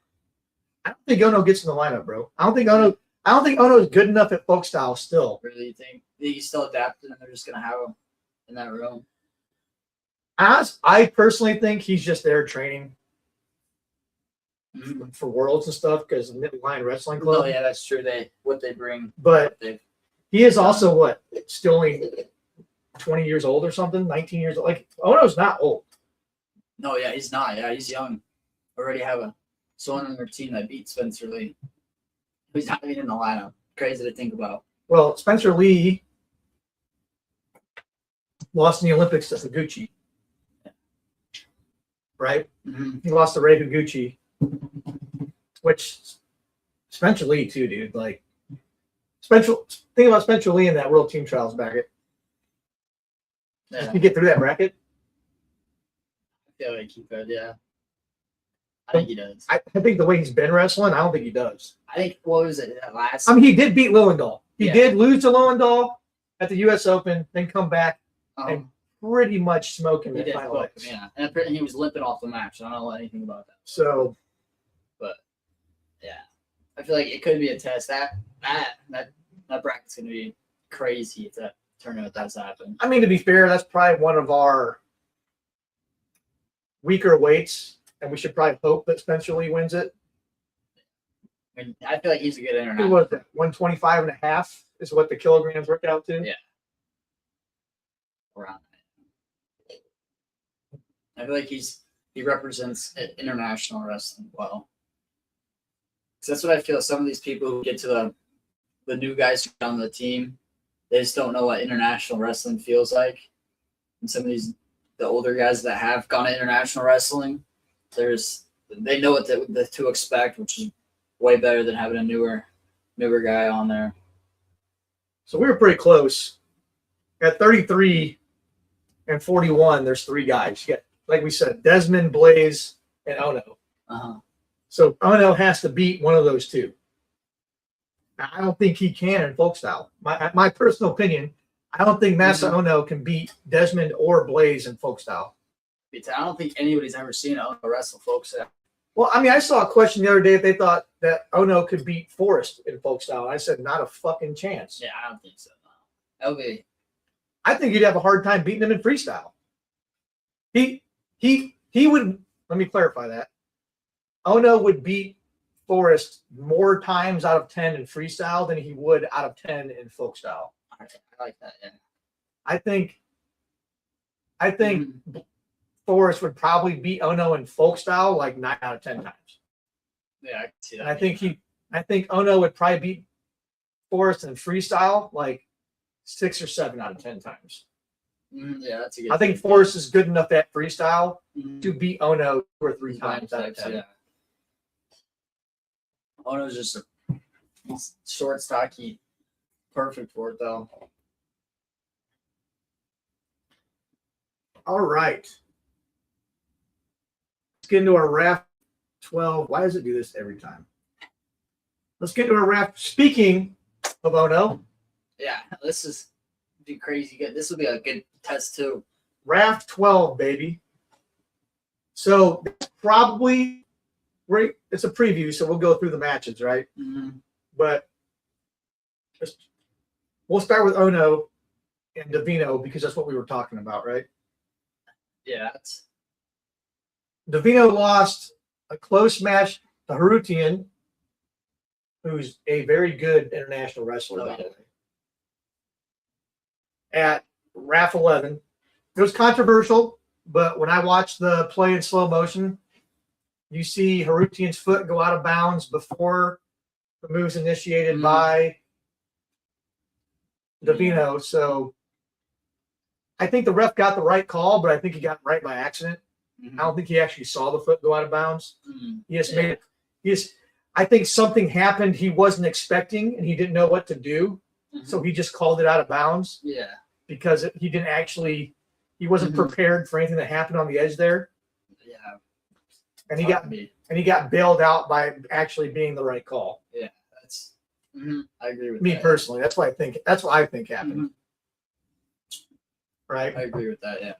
I don't think Ono gets in the lineup, bro. I don't think Ono is good enough at folk style still. Really think he's still adapted and they're just gonna have him in that room? I personally think he's just there training Mm-hmm. for Worlds and stuff because Midline Wrestling Oh Club. yeah, that's true. What they bring. But They, he is also still only 20 years old or something, 19 years old. Like Ono's not old. no, yeah, he's not. Yeah, he's young. Already have someone on their team that beat Spencer Lee. He's not even in the lineup. Crazy to think about. Well, Spencer Lee lost in the Olympics to Higuchi. Right? Mm-hmm. He lost to Ray Higuchi, which Spencer Lee too, dude. Like think about Spencer Lee in that World Team Trials bracket. Yeah, You get through that bracket. I feel like he could. Yeah, I think he does. I think the way he's been wrestling, I don't think he does. I think what was it that last? I mean, he did beat Lillendahl. He Yeah. did lose to Lillendahl at the U.S. Open, then come back um, and pretty much smoke him he at did Final book X. him, yeah, and apparently he was limping off the match. I don't know anything about that. So Yeah, I feel like it could be a test. That bracket's gonna be crazy if that tournament does happen. I mean, to be fair, that's probably one of our weaker weights, and we should probably hope that Spencer Lee wins it. I mean, I feel like he's a good Who international. was it? 125 and a half is what the kilograms work out to. Yeah. Around that. I feel like he represents international wrestling well. 'Cause that's what I feel. Some of these people who get to the new guys who are on the team, they just don't know what international wrestling feels like. And some of the older guys that have gone to international wrestling, they know what to expect, which is way better than having a newer guy on there. So we were pretty close. At 33 and 41, there's three guys. You got, like we said, Desmond, Blaze, and Ono. Uh-huh. So Ono has to beat one of those two. I don't think he can in folk style. My personal opinion, I don't think Masa Ono can beat Desmond or Blaze in folk style. I don't think anybody's ever seen Ono wrestle, folks. Well, I mean, I saw a question the other day if they thought that Ono could beat Forrest in folk style. I said, not a fucking chance. Yeah, I don't think so. No. That would be. I think you'd have a hard time beating him in freestyle. He would. Let me clarify that. Ono would beat Forrest more times out of 10 in freestyle than he would out of 10 in folk style. I like that. Yeah. I think Forrest would probably beat Ono in folk style like 9 out of 10 times. Yeah, I can see that. And I think Ono would probably beat Forrest in freestyle like 6 or 7 out of 10 times. Yeah, that's a good. I think Forrest is good enough at freestyle Mhm. to beat Ono 2 or 3 He's times out of biceps, 10. yeah. Ono's just he's short, stocky, perfect for it though. All right. Let's get into our RAF 12. Why does it do this every time? Let's get into our RAF. Speaking of Ono, Yeah, this is be crazy good. This will be a good test too. RAF 12, baby. So it's probably right. It's a preview, so we'll go through the matches, right? Mm-hmm. But we'll start with Ono and Davino because that's what we were talking about, right? Yeah, that's Davino lost a close match the Harutian, who's a very good international wrestler, Oh, by the yeah. way, at RAF 11. It was controversial, but when I watched the play in slow motion, you see Harutian's foot go out of bounds before the move's initiated by Davino. So I think the ref got the right call, but I think he got it right by accident. I don't think he actually saw the foot go out of bounds. He just made it. I think something happened he wasn't expecting, and he didn't know what to do. So he just called it out of bounds. Yeah. Because he didn't actually, he wasn't prepared for anything that happened on the edge there. Yeah. And he got bailed out by actually being the right call. Yeah, that's. I agree with Me that. personally, that's what I think. That's what I think happened. Right. I agree with that. Yeah.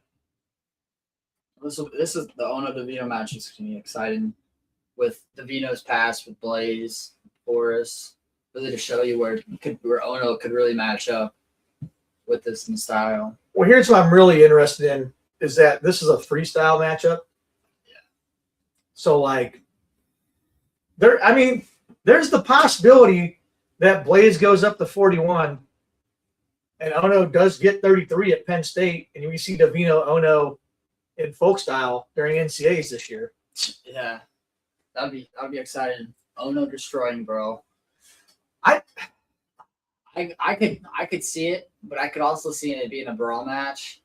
This is the Ono Davino match is going to be exciting, with Davino's past with Blaze, Boris, really to show you where Ono could really match up with this in style. Well, here's what I'm really interested in is that this is a freestyle matchup. Yeah. So like there's the possibility that Blaze goes up to 41 and Ono does get 33 at Penn State, and we see Davino Ono in folk style during NCAAs this year. Yeah. That'd be exciting. Ono destroying, bro. I could see it, but I could also see it being a brawl match.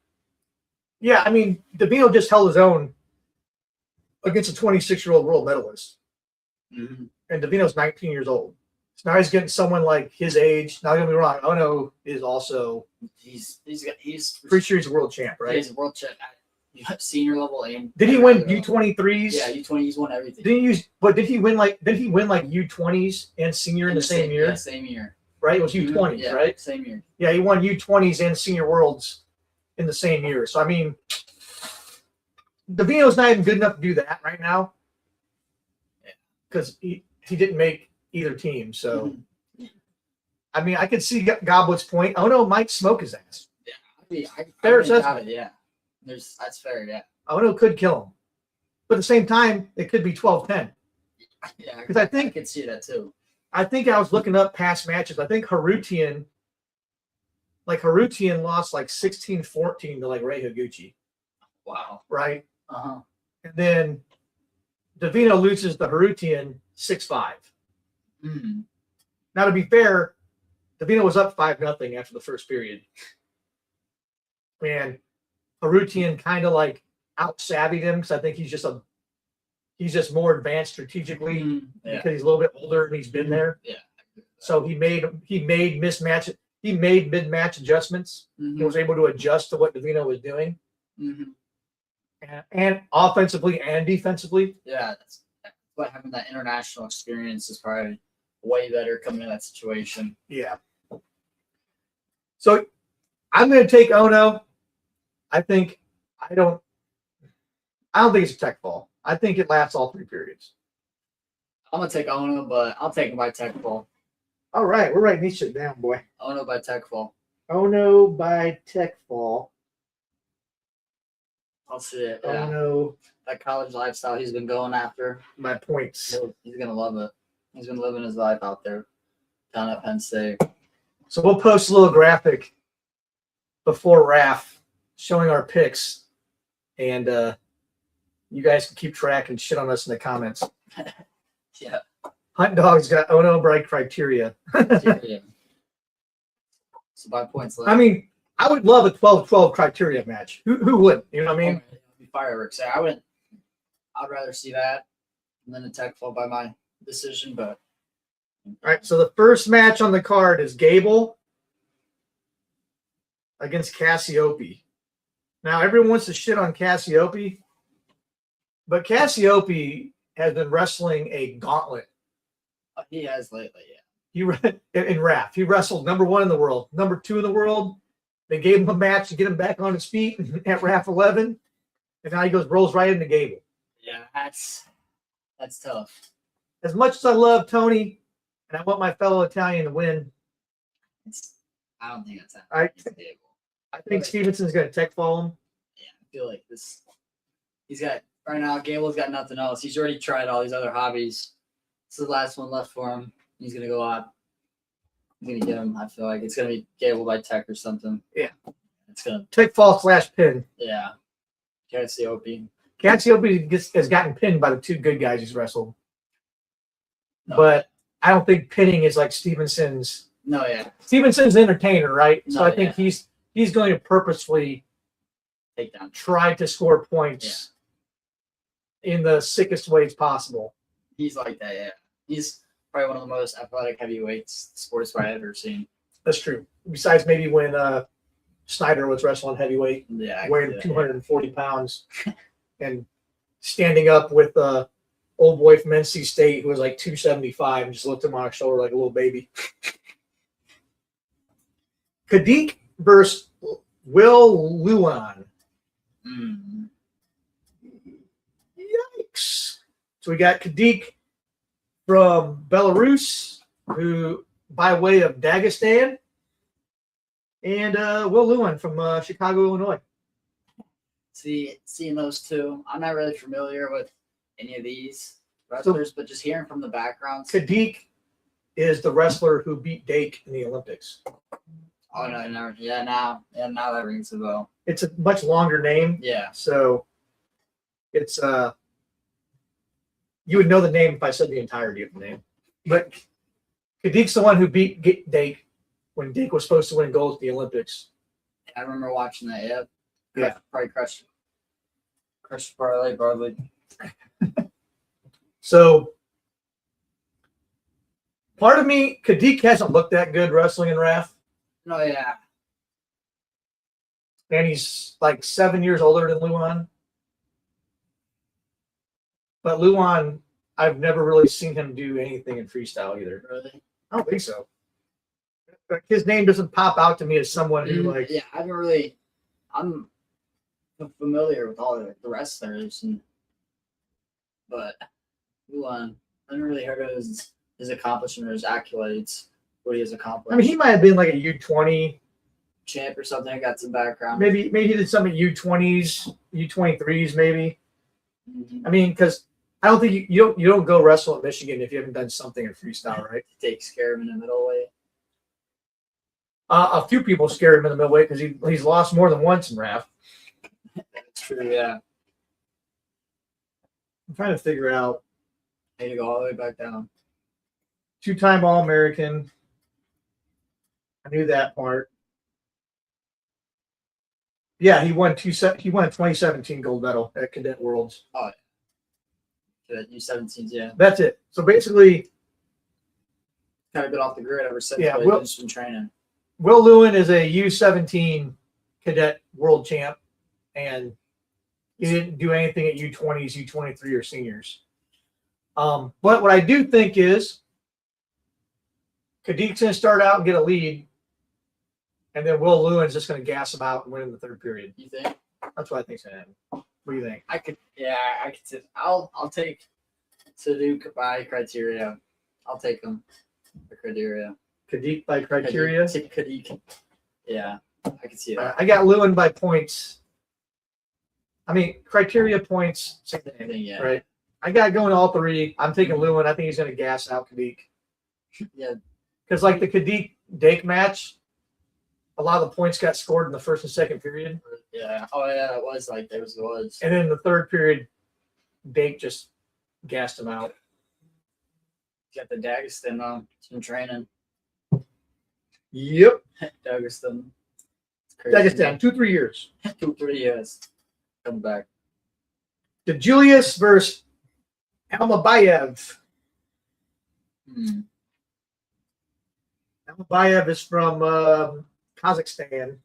Yeah, I mean, Davino just held his own against a 26-year-old world medalist. And Davino's 19 years old. So now he's getting someone like his age. Now, don't get me wrong, Ono is also He's pretty sure he's a world champ, right? He's a world champ at senior level and did he win U23s? Yeah, U20. He's won everything. Did he win like U20s and senior in the same year? Yeah, same year. Right? It was U20s, yeah, right? Same year. Yeah, he won U20s and senior worlds in the same year. So I mean, Davino's not even good enough to do that right now. Because he didn't make either team. So I mean, I could see Goblet's point. Ono might smoke his ass. Yeah, fair I assessment. Yeah, that's fair. Yeah. Ono could kill him, but at the same time, it could be 12-10. Yeah, because I think I could see that too. I think I was looking up past matches. I think Harutian lost like 16-14 to like Ray Higuchi. Wow. Right. And then Davino loses to Harutian 6-5. Now, to be fair, Davino was up 5-0 after the first period. And Harutian kind of like out-savvied him because I think he's just more advanced strategically because he's a little bit older and he's been there. Yeah. So he made mid-match adjustments. He was able to adjust to what Davino was doing. And offensively and defensively. Yeah, but having that international experience is probably way better coming in that situation. Yeah. So I'm going to take Ono. I don't think it's a tech fall. I think it lasts all 3 periods. I'm going to take Ono, but I'll take him by tech fall. All right. We're writing these shit down, boy. Ono by tech fall. Ono by tech fall. I'll see it. Yeah. Ono. That college lifestyle he's been going after. My points. He's going to love it. He's been living his life out there down at Penn State. So we'll post a little graphic before RAF showing our picks, and you guys can keep track and shit on us in the comments. Yeah. Hunt Dog's got Ono by criteria. Yeah. So by points left. I mean, I would love a 12-12 criteria match. Who wouldn't? You know what I mean? Fireworks. I'd rather see that than a tech fall by my decision, but all right. So the first match on the card is Gable against Cassiope. Now everyone wants to shit on Cassiope, but Cassiope has been wrestling a gauntlet. He has lately, yeah. In RAF, he wrestled number 1 in the world, number 2 in the world. They gave him a match to get him back on his feet at RAF 11, and now he rolls right into Gable. Yeah, that's tough. As much as I love Tony, and I want my fellow Italian to win, I don't think that's happening. I think Stevenson's going to tech fall him. Yeah, I feel like this. He's got right now. Gable's got nothing else. He's already tried all these other hobbies. This is the last one left for him. He's gonna go up. He's gonna get him. I feel like it's gonna be Gable by Tech or something. Yeah. It's gonna. Tech fall / pin. Yeah. Cassiope. Cassiope has gotten pinned by the two good guys he's wrestled. No. But I don't think pinning is like Stevenson's. No, yeah. Stevenson's an entertainer, right? So No, I think he's going to purposefully Take down. try to score points in the sickest ways possible. He's like that, yeah. He's probably one of the most athletic heavyweights sports fight I've ever seen. That's true. Besides maybe when Snyder was wrestling heavyweight, Yeah. weighing 240 pounds and standing up with old boy from NC State who was like 275 and just looked him on his shoulder like a little baby. Kadik versus Will Luan. Mm. Yikes. So we got Kadik from Belarus, who by way of Dagestan, and Will Luan from Chicago, Illinois. Seeing those two, I'm not really familiar with any of these wrestlers, but just hearing from the backgrounds. Kadik is the wrestler who beat Dake in the Olympics. Oh no, never. Yeah, now that rings a bell. It's a much longer name, Yeah. so it's you would know the name if I said the entirety of the name. But Kadik's the one who beat Dake when Dake was supposed to win gold at the Olympics. I remember watching that. Yeah. Yeah. Probably crushed parlay probably. So part of me, Kadik hasn't looked that good wrestling in RAF. No, yeah. And he's like 7 years older than Luan. But Luan, I've never really seen him do anything in freestyle either. Really? I don't think so. Like, his name doesn't pop out to me as someone who like. Yeah, I'm familiar with all the wrestlers, but Luan, I haven't really heard of his accomplishment or his accolades, what he has accomplished. I mean, he might have been like a U20 champ or something. I got some background. Maybe he did some at U20s, U23s, maybe. Mm-hmm. I mean, because I don't think you don't go wrestle at Michigan if you haven't done something in freestyle, right? Takes care of him in the middleweight. A few people scare him in the middleweight because he's lost more than once in RAF. That's true, yeah. I'm trying to figure out. I need to go all the way back down. 2-time All-American. I knew that part. Yeah, he won a 2017 gold medal at Cadet Worlds. The U17s, yeah. That's it. So basically, Kind of been off the grid ever since. Yeah, but just been training. Will Luan is a U17 cadet world champ, and he didn't do anything at U20s, U23, or seniors. But what I do think is Kadik's going to start out and get a lead, and then Will Luan's just going to gas him out and win in the third period. You think? That's what I think's going to happen. What do you think? I could see. I'll take Saduk by criteria. I'll take him by criteria. Kadik by criteria. Kadik. Yeah, I can see that. I got Luan by points. I mean, criteria points, same Same thing, thing, yeah. right? I got going all three. I'm taking Luan. I think he's going to gas out Kadik. Yeah. Because like the Kadik-Dake match, a lot of the points got scored in the first and second period. Yeah. Oh yeah, it was like there was. And then in the third period, Dake just gassed him out. Got the Dagestan some training. Yep. Dagestan. Dagestan, 2-3 years. 2-3 years. Come back. The Julius versus Almabayev. Almabayev is from Kazakhstan.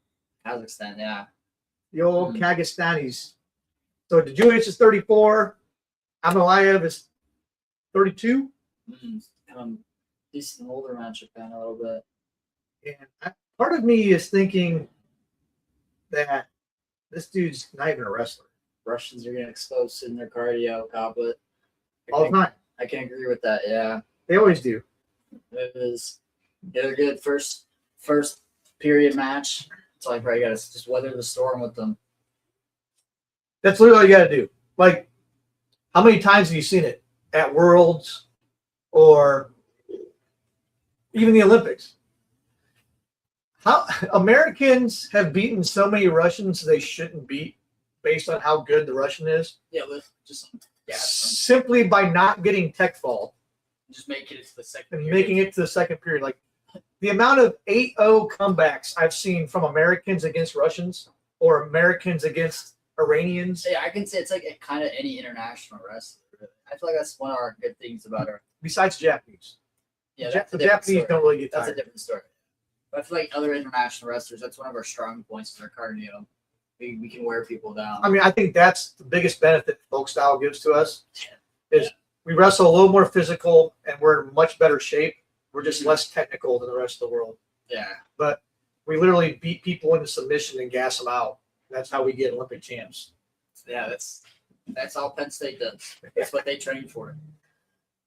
Kazakhstan, yeah. The old Kyrgyzstanis. So the Julius is 34. Almabayev is 32. Decent older matchup fan a little bit. And part of me is thinking that this dude's not even a wrestler. Russians are getting exposed in their cardio goblet. All the time. I can agree with that, yeah. They always do. It was a good first period match. It's like, right, you gotta just weather the storm with them. That's literally all you got to do. Like, how many times have you seen it? At Worlds, or even the Olympics. How Americans have beaten so many Russians they shouldn't beat based on how good the Russian is. Yeah, just Simply by not getting tech fall. Just making it to the second And period. making it to the second period. Like the amount of 8-0 comebacks I've seen from Americans against Russians or Americans against Iranians. Yeah, I can say it's like kind of any international wrestler. Really. I feel like that's one of our good things about our. Besides Japanese. Yeah, The Japanese don't really get That's tired. a different story. But I feel like other international wrestlers, that's one of our strong points in our cardio. We can wear people down. I mean, I think that's the biggest benefit folk style gives to us is we wrestle a little more physical and we're in much better shape. We're just less technical than the rest of the world. Yeah. But we literally beat people into submission and gas them out. That's how we get Olympic champs. Yeah, that's all Penn State does. That's what they train for.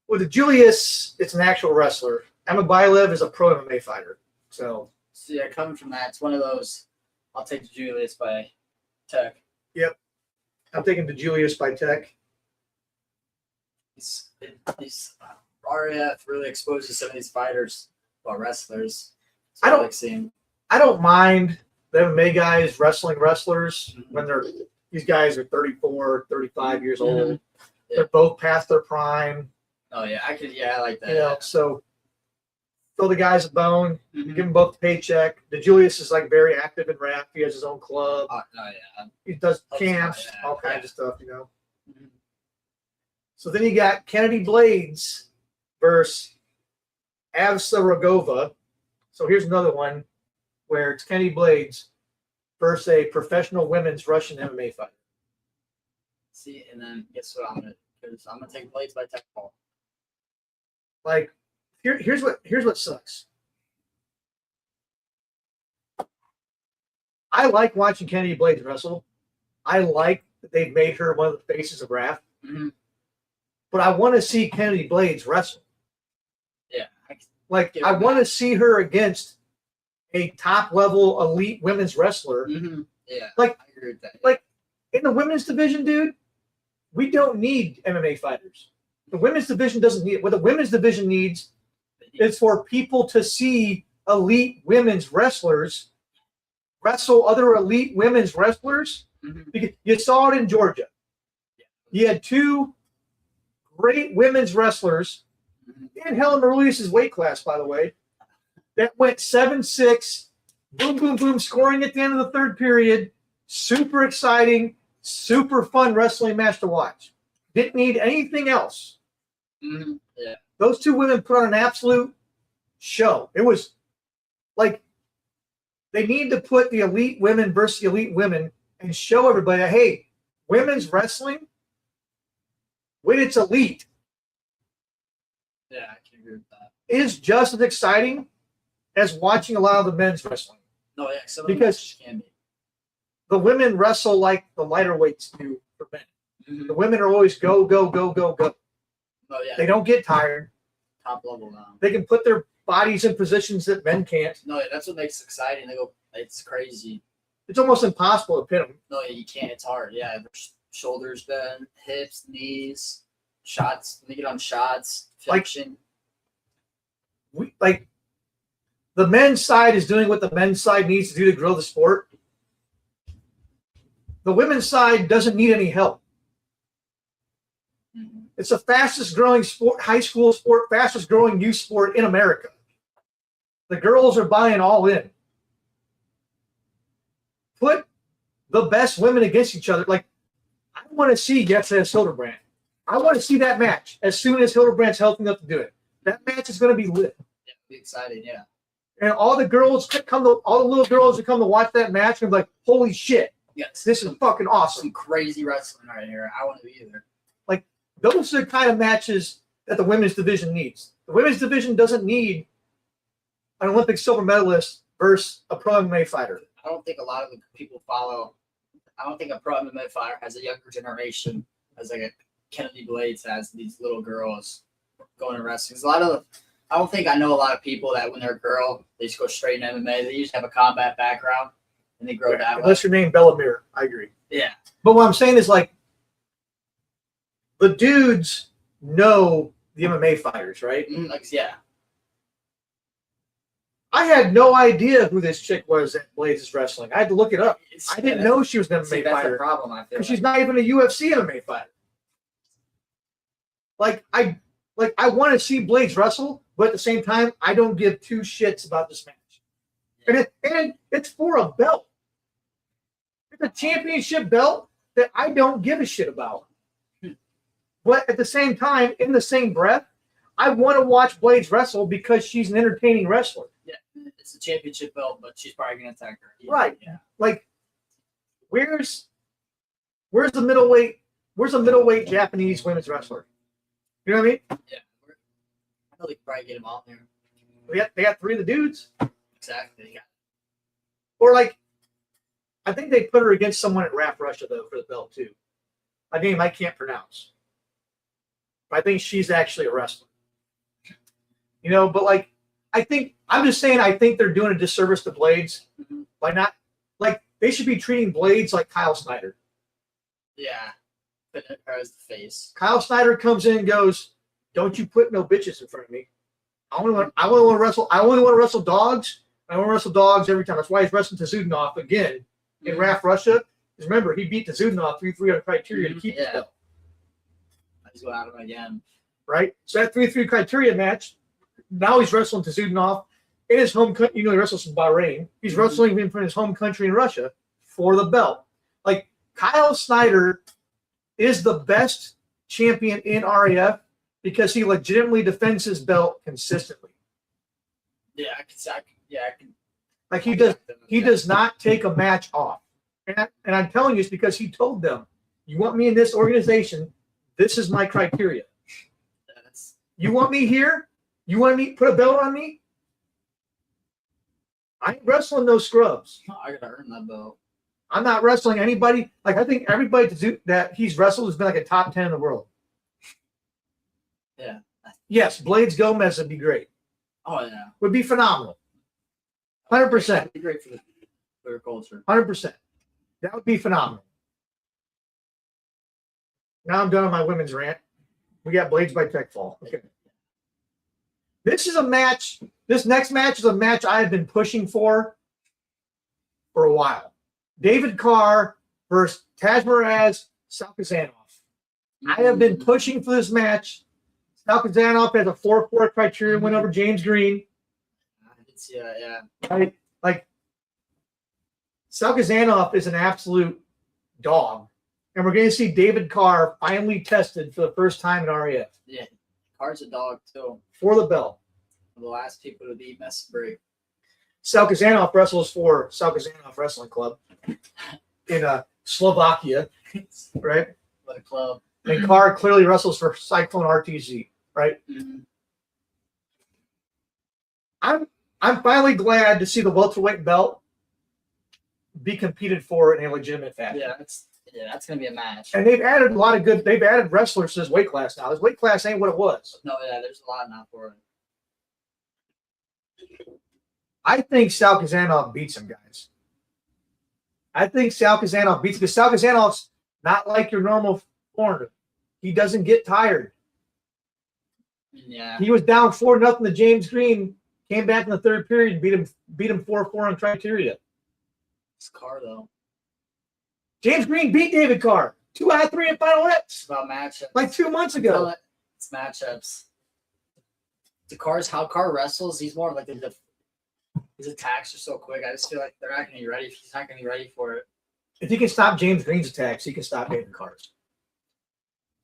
With the Julius, it's an actual wrestler. Amato is a pro MMA fighter. So yeah, coming from that, it's one of those. I'll take the Julius by Tech. Yep. I'm taking the Julius by Tech. These RAF really exposes some of these fighters, well, wrestlers. I don't like seeing. I don't mind the MMA guys wrestling wrestlers when these guys are 34, 35 years old. Yeah. They're both past their prime. Oh yeah, I like that. You know, so throw the guys a bone, Mhm. give them both a paycheck. The Julius is like very active in RAF. He has his own club. Oh yeah. He does Oh, camps, yeah, all kinds yeah. of stuff, you know. Mhm. So then you got Kennedy Blades versus Avsa Rogova. So here's another one where it's Kennedy Blades versus a professional women's Russian MMA fighter. See, and then guess what I'm gonna take Blades by Tech Ball. Like, here's what sucks. I like watching Kennedy Blades wrestle. I like that they've made her one of the faces of RAF. Mm-hmm. But I want to see Kennedy Blades wrestle. Yeah. I want to see her against a top level elite women's wrestler. Mm-hmm. Yeah. Like- I agree with that. like, in the women's division, dude, we don't need MMA fighters. The women's division doesn't need it. What the women's division needs is for people to see elite women's wrestlers wrestle other elite women's wrestlers. Mhm. Because you saw it in Georgia. You had two great women's wrestlers in Helen Ruiz's weight class, by the way, that went 7-6, boom, boom, boom, scoring at the end of the third period. Super exciting, super fun wrestling match to watch. Didn't need anything else. Mm-hmm. Yeah. Those two women put on an absolute show. It was like they need to put the elite women versus the elite women and show everybody that, hey, women's wrestling, when it's elite, Yeah, I can agree with that. is just as exciting as watching a lot of the men's wrestling. No, yeah, some of Because- the matches can be. The women wrestle like the lighter weights do for men. Mm-hmm. The women are always go, go, go, go, go. Oh yeah. They don't get tired. Top level now. They can put their bodies in positions that men can't. No, that's what makes it exciting. They go, it's crazy. It's almost impossible to pin them. No, you can't. It's hard. Yeah, shoulders bend, hips, knees, shots. They get on shots, Like- fiction. The men's side is doing what the men's side needs to do to grow the sport. The women's side doesn't need any help. Mhm. It's the fastest growing sport, high school sport, fastest growing youth sport in America. The girls are buying all in. Put the best women against each other. Like, I want to see Yetzes Hildebrand. I want to see that match as soon as Hildebrand's healthy enough to do it. That match is going to be lit. Yeah, it'll be exciting. Yeah. And all the little girls that come to watch that match and be like, holy shit, Yes. this is fucking awesome. some crazy wrestling right here. I want to be there. Those are the kind of matches that the women's division needs. The women's division doesn't need an Olympic silver medalist versus a pro MMA fighter. I don't think a lot of the people follow. I don't think a pro MMA fighter has a younger generation as like a Kennedy Blades has these little girls going to wrestling. 'Cause I don't think I know a lot of people that when they're a girl, they just go straight in MMA. They usually have a combat background and they grow that way. Unless you're named Bellamere, I agree. Yeah. But what I'm saying is, like, the dudes know the MMA fighters, right? Like, yeah. I had no idea who this chick was that Blades is wrestling. I had to look it up. I didn't know she was an See, MMA that's the fighter problem. I feel because she's not even a UFC MMA fighter. Like I want to see Blades wrestle, but at the same time, I don't give two shits about this match. Yeah. And it's for a belt. It's a championship belt that I don't give a shit about. But at the same time, in the same breath, I want to watch Blades wrestle because she's an entertaining wrestler. Yeah, it's a championship belt, but she's probably gonna attack her. Yeah. Right. Yeah. Like, where's the middleweight Japanese women's wrestler? You know what I mean? Yeah. I know they could probably get him out there. They got three of the dudes. Exactly. Yeah. Or like, I think they put her against someone at RAF Russia though for the belt too. A name I can't pronounce. But I think she's actually a wrestler. You know, but like, I'm just saying I think they're doing a disservice to Blades by not, like, they should be treating Blades like Kyle Snyder. Yeah. Putting her as the face. Kyle Snyder comes in and goes, "Don't you put no bitches in front of me. I only want to wrestle. I only want to wrestle dogs. I want to wrestle dogs every time." That's why he's wrestling Tazudinov again in RAF Russia. Because remember, he beat Tazudinov 3-3 on criteria to keep the belt. He's going out of him again. Right? So that 3-3 criteria match, now he's wrestling Tazudinov in his home country. You know, he wrestles in Bahrain. He's wrestling him from his home country in Russia for the belt. Like, Kyle Snyder is the best champion in RAF because he legitimately defends his belt consistently. Yeah, I can. Like, he does not take a match off. And I'm telling you, it's because he told them, "You want me in this organization, this is my criteria. You want me here? You want me put a belt on me? I ain't wrestling those scrubs. I gotta earn that belt. I'm not wrestling anybody." Like, I think everybody that he's wrestled has been like a top 10 in the world. Yeah. Yes, Blades Gomez would be great. Oh yeah. Would be phenomenal. 100%. That'd be great for their culture. 100%. That would be phenomenal. Now I'm done on my women's rant. We got Blades by Techfall. Okay. This is a match. This next match is a match I have been pushing for a while. David Carr versus Tajmaraz Salkazanov. I have been pushing for this match. Salkazanov has a 4-4 criteria win over James Green. Yeah. Right? Like, Salkazanov is an absolute dog. And we're going to see David Carr finally tested for the first time in RAF. Yeah. Carr's a dog, too. For the belt. The last people to beat Messbury. Salkazanov wrestles for Salkazanov Wrestling Club in Slovakia, right? What a club. And Carr clearly wrestles for Cyclone RTZ, right? Mm-hmm. I'm finally glad to see the welterweight belt be competed for in a legitimate fashion. Yeah, that's gonna be a match. And they've added they've added wrestlers to this weight class now. This weight class ain't what it was. No, yeah, there's a lot now for it. I think Salkazanov beats him, guys. I think Salkazanov beats him because Salkazanov's not like your normal foreigner. He doesn't get tired. Yeah. He was down 4-0 to James Green, came back in the third period, beat him 4-4 on criteria. It's Carr though. James Green beat David Carr 2 out of 3 in Final X. It's about matchups. Like 2 months ago. It's matchups. How Carr wrestles, he's more of like his attacks are so quick. I just feel like they're not going to be ready. He's not going to be ready for it. If he can stop James Green's attacks, he can stop David Carr's.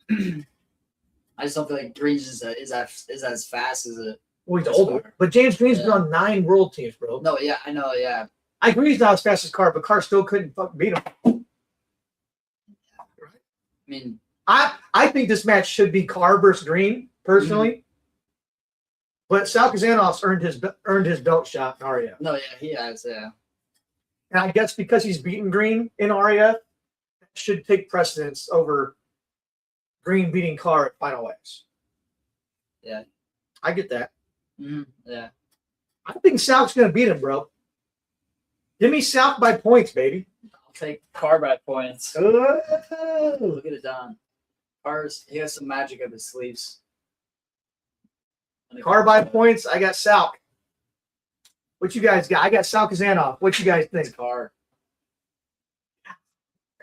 I just don't feel like Green's is as fast as it. Well, he's older. But James Green's been on 9 world teams, bro. No, yeah, I know, yeah. I agree he's not as fast as Carr, but Carr still couldn't fucking beat him. I mean, I think this match should be Carr versus Green, personally. But Salkazanov's earned his belt shot in RAF. no, yeah, he has, yeah. And I guess because he's beaten Green in RAF, that should take precedence over Green beating Carr at Final X. Yeah. I get that. Mm-hmm. Yeah. I think Salk's going to beat him, bro. Give me Salk by points, baby. I'll take Carr by points. Oh. Look at it done. He has some magic up his sleeves. Carbide points, I got Salk. What you guys got? I got Salk Kazanov. What you guys think? Car.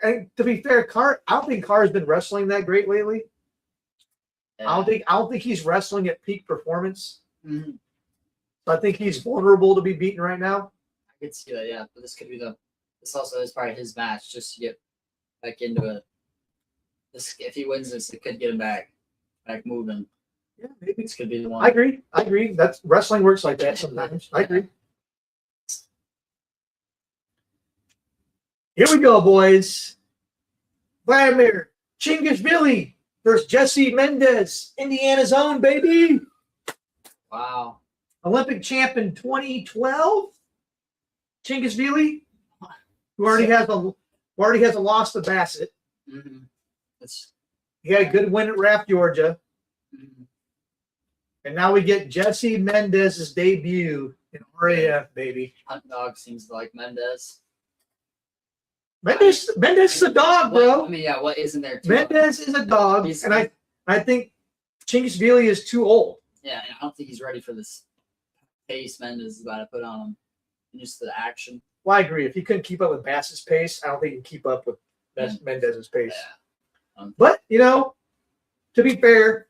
And to be fair, I don't think Carr's been wrestling that great lately. Yeah. I don't think he's wrestling at peak performance. Mm-hmm. So I think he's vulnerable to be beaten right now. I could see that, yeah. But this could be this also is probably his match just to get back into it. If he wins this, it could get him back moving. Yeah, maybe. This could be the one. I agree. That's wrestling works like that sometimes. I agree. Here we go, boys. Vladimir Chingishvili versus Jesse Mendez, Indiana's own, baby. Wow. Olympic champ in 2012. Chingishvili, who already has a loss to Bassett. Mm-hmm. He had a good win at RAF, Georgia. Mm-hmm. And now we get Jesse Mendez's debut in RAF, baby. Hunt Dog seems to like Mendez. Mendez is a dog, bro. I mean, yeah, what isn't there? Mendez is a dog, and I think Chingishvili is too old. Yeah, and I don't think he's ready for this pace Mendez is about to put on him. And just the action. Well, I agree. If he couldn't keep up with Bass's pace, I don't think he can keep up with Mendez's pace. Yeah. But, to be fair,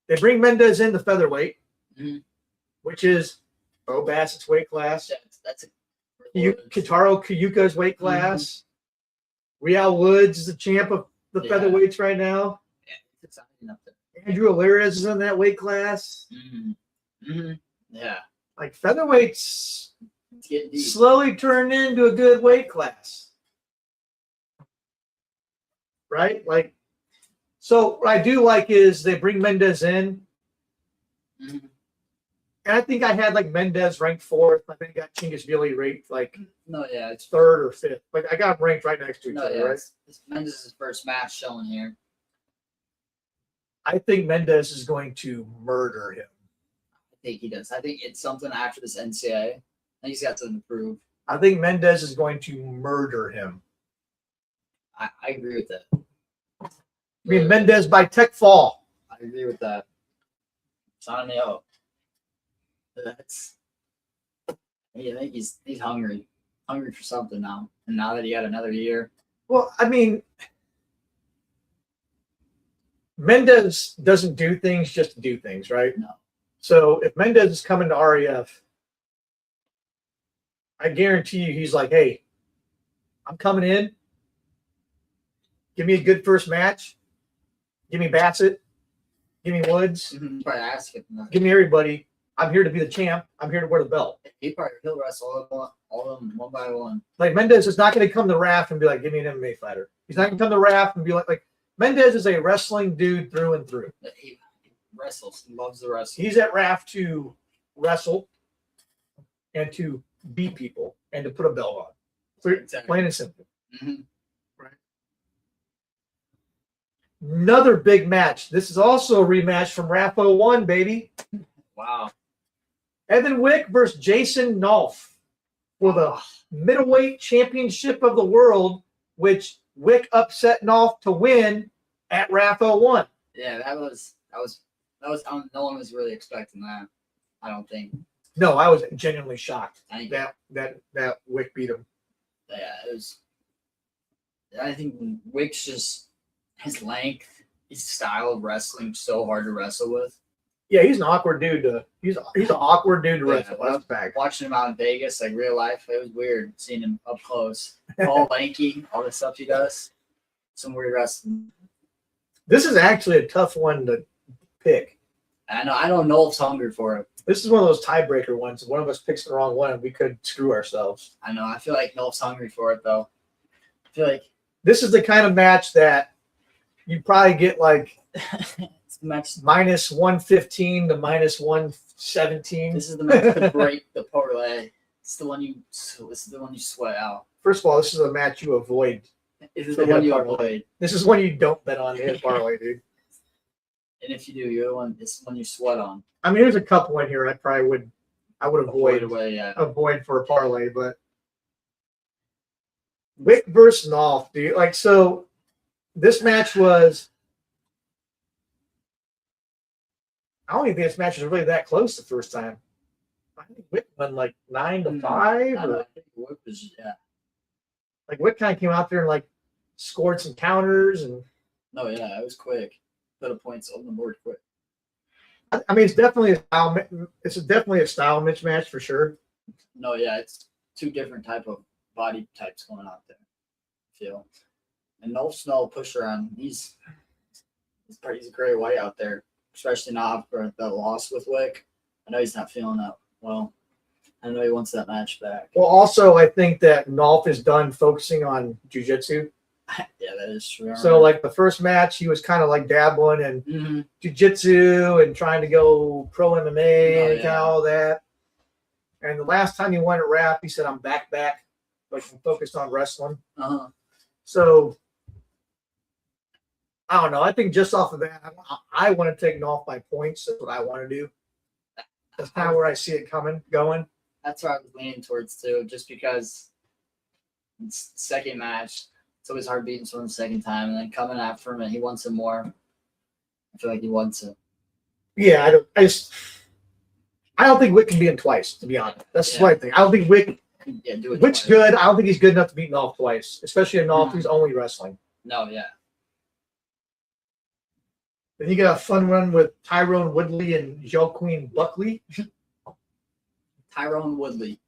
they bring Mendez in the featherweight, which is Bo Bassett's weight class. That's Kitaro Kayuka's weight class. Real Woods is the champ of the featherweights right now. Yeah, it's exciting up there. Andrew Alirez is in that weight class. Yeah. Like featherweights It's getting deep. slowly turned into a good weight class. Right? Like, so what I do like is they bring Mendez in. And I think I had like Mendez ranked fourth. I think I got Chingishvili ranked like it's third or fifth. Like I got them ranked right next to each other, right? It's Mendez's first match showing here. I think Mendez is going to murder him. I think he does. I think it's something after this NCAA. I think he's got something to prove. I think Mendez is going to murder him. I agree with that. I mean, Mendez by tech fall. I agree with that. Sign me up. I think he's hungry for something now. And now that he got another year. Well, I mean, Mendez doesn't do things just to do things, right? No. So if Mendez is coming to RAF, I guarantee you he's like, hey, I'm coming in. Give me a good first match. Give me Bassett. Give me Woods. Probably ask him. Give me everybody. I'm here to be the champ. I'm here to wear the belt. He'll wrestle all of them one by one. Like Mendez is not going to come to RAF and be like, give me an MMA fighter. He's not going to come to RAF and be like Mendez is a wrestling dude through and through. He wrestles. He loves the wrestling. He's at RAF to wrestle and to beat people and to put a belt on. Exactly. Plain and simple. Right. Another big match. This is also a rematch from RAF 01, baby. Wow. Evan Wick versus Jason Nolf for the middleweight championship of the world, which Wick upset Nolf to win at RAF 01. Yeah, that was no one was really expecting that. I don't think. No, I was genuinely shocked that Wick beat him. Yeah, it was. I think Wick's just his length, his style of wrestling, so hard to wrestle with. Yeah, he's an awkward dude. He's an awkward dude to wrestle. That's fact. Watching him out in Vegas, like real life, it was weird seeing him up close. All lanky, all the stuff he does. Some weird wrestling. This is actually a tough one to pick. I know Noel's hungry for it. This is one of those tiebreaker ones. If one of us picks the wrong one, we could screw ourselves. I know. I feel like Noel's hungry for it, though. I feel like this is the kind of match that you probably get like minus 115 to minus 117. This is the match to break the parlay. It's the one you sweat out. First of all, this is a match you avoid. This is the one you avoid. This is one you don't bet on the hit parlay, dude. And if you do, you're the one. It's the one you sweat on. I mean, there's a couple in here I would avoid for a parlay, but Wick versus Nolf, dude. Like, so this match was I don't even think this match was really that close the first time. I think Wick won like 9-5, I or think Wick was like Wick kind of came out there and like scored some counters, and no, yeah, it was quick. Put the points on the board quick. I mean, it's definitely a style. It's definitely a style mismatch for sure. No, yeah, it's two different type of body types going out there. I feel, and no snow pusher on. He's a great white out there, especially now after the loss with Wick. I know he's not feeling that well. I know he wants that match back. Well, also, I think that Nolf is done focusing on jiu-jitsu. Yeah, that is true. So, like the first match, he was kind of like dabbling in jiu-jitsu and trying to go pro MMA and kind of all that. And the last time he won at RAF, he said, "I'm back, like I'm focused on wrestling." So, I don't know. I think just off of that, I want to take Nolf by points. That's what I want to do. That's kind of where I see it going. That's where I was leaning towards too, just because it's the second match. It's always hard beating someone the second time, and then coming after him, and he wants it more. I feel like he wants it. Yeah, I don't think Wick can beat him twice, to be honest. That's what I think. I don't think Wick's twice. good. I don't think he's good enough to beat Nolf twice, especially in Nolf who's only wrestling. No, yeah. Then you got a fun run with Tyrone Woodley and Joaquin Buckley. Tyrone Woodley.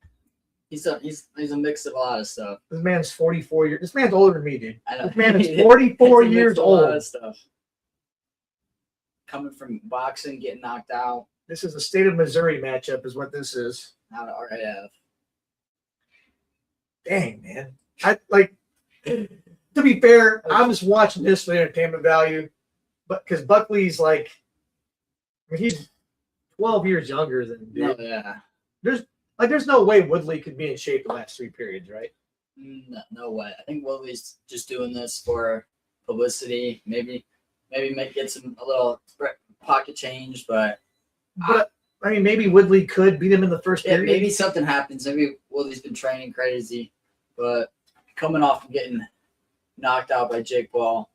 He's a mix of a lot of stuff. This man's 44 years. This man's older than me, dude. I know. This man is 44 years old. A lot of stuff. Coming from boxing, getting knocked out. This is a state of Missouri matchup, is what this is. Not an RAF. Dang, man. To be fair, I'm just watching this for the entertainment value, but because Buckley's like, I mean, he's 12 years younger than dude. No, yeah. There's no way Woodley could be in shape the last 3 periods, right? No way. I think Woodley's just doing this for publicity. Maybe get a little pocket change, but I mean, maybe Woodley could beat him in the first period. Maybe something happens. Maybe Woodley's been training crazy, but coming off and getting knocked out by Jake Paul,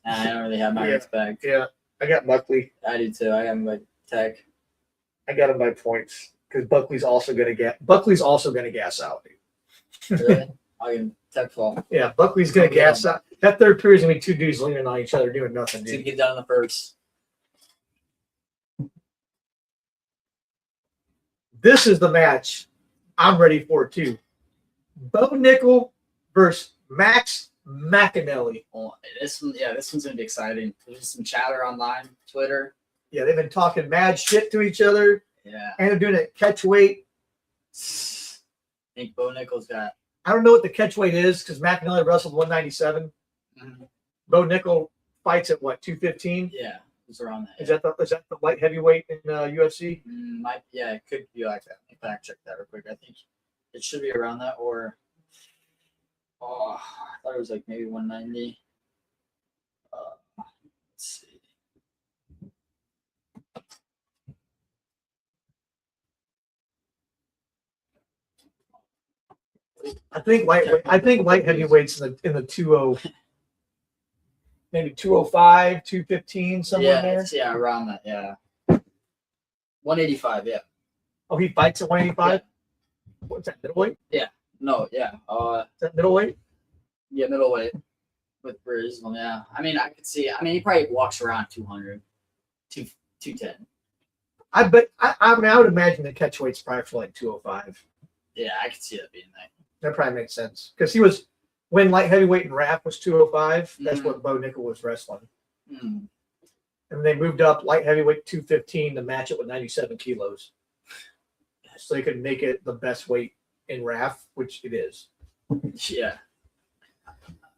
I don't really have my respect. Yeah, I got Buckley. I do too. I got him by tech. I got him by points because Buckley's also gonna gas out. Really? I can tech fall. Yeah, Buckley's gonna gas out. That third period's gonna be 2 dudes leaning on each other doing nothing. Dude. To get done in the first. This is the match I'm ready for too. Bo Nickel versus Max McAnally. Oh, this one's gonna be exciting. There's some chatter online, Twitter. Yeah, they've been talking mad shit to each other. Yeah. And they're doing it catch weight. I think Bo Nickel's got. I don't know what the catch weight is because McAnally wrestled 197. Mm-hmm. Bo Nickel fights at what, 215? Yeah, it's around that. Is that the light heavyweight in UFC? It could be like that. Let me fact check that real quick. I think it should be around that, or I thought it was like maybe 190. Let's see. I think light heavyweights in the 20, maybe 205, 215, somewhere in there. Yeah, around that. Yeah, 185. Yeah. Oh, he fights at 185. Yeah. What's that, middleweight? Yeah. No. Yeah. Is that middleweight? Yeah, middleweight with Brisbane. Yeah. I mean, I could see. I mean, he probably walks around 200, 210. I would imagine the catch weight's probably for like 205. Yeah, I could see that being that. That probably makes sense because he was when light heavyweight and RAF was 205. That's what Bo Nickel was wrestling. Mm. And they moved up light heavyweight 215 to match it with 97 kilos, so they could make it the best weight in RAF, which it is. Yeah,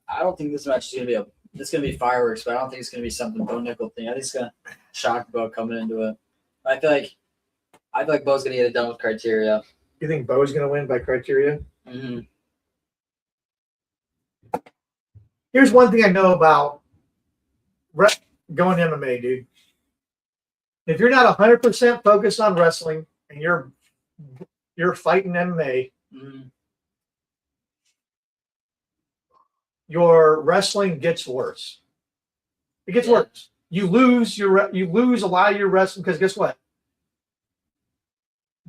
I don't think this match is gonna be it's gonna be fireworks, but I don't think it's gonna be something Bo Nickel thing. I think it's gonna shock Bo coming into it. I feel like Bo's gonna get it done with criteria. You think Bo's gonna win by criteria? Mm-hmm. Here's one thing I know about going MMA, dude. If you're not 100% focused on wrestling and you're fighting MMA, your wrestling gets worse. It gets worse. you lose a lot of your wrestling because guess what?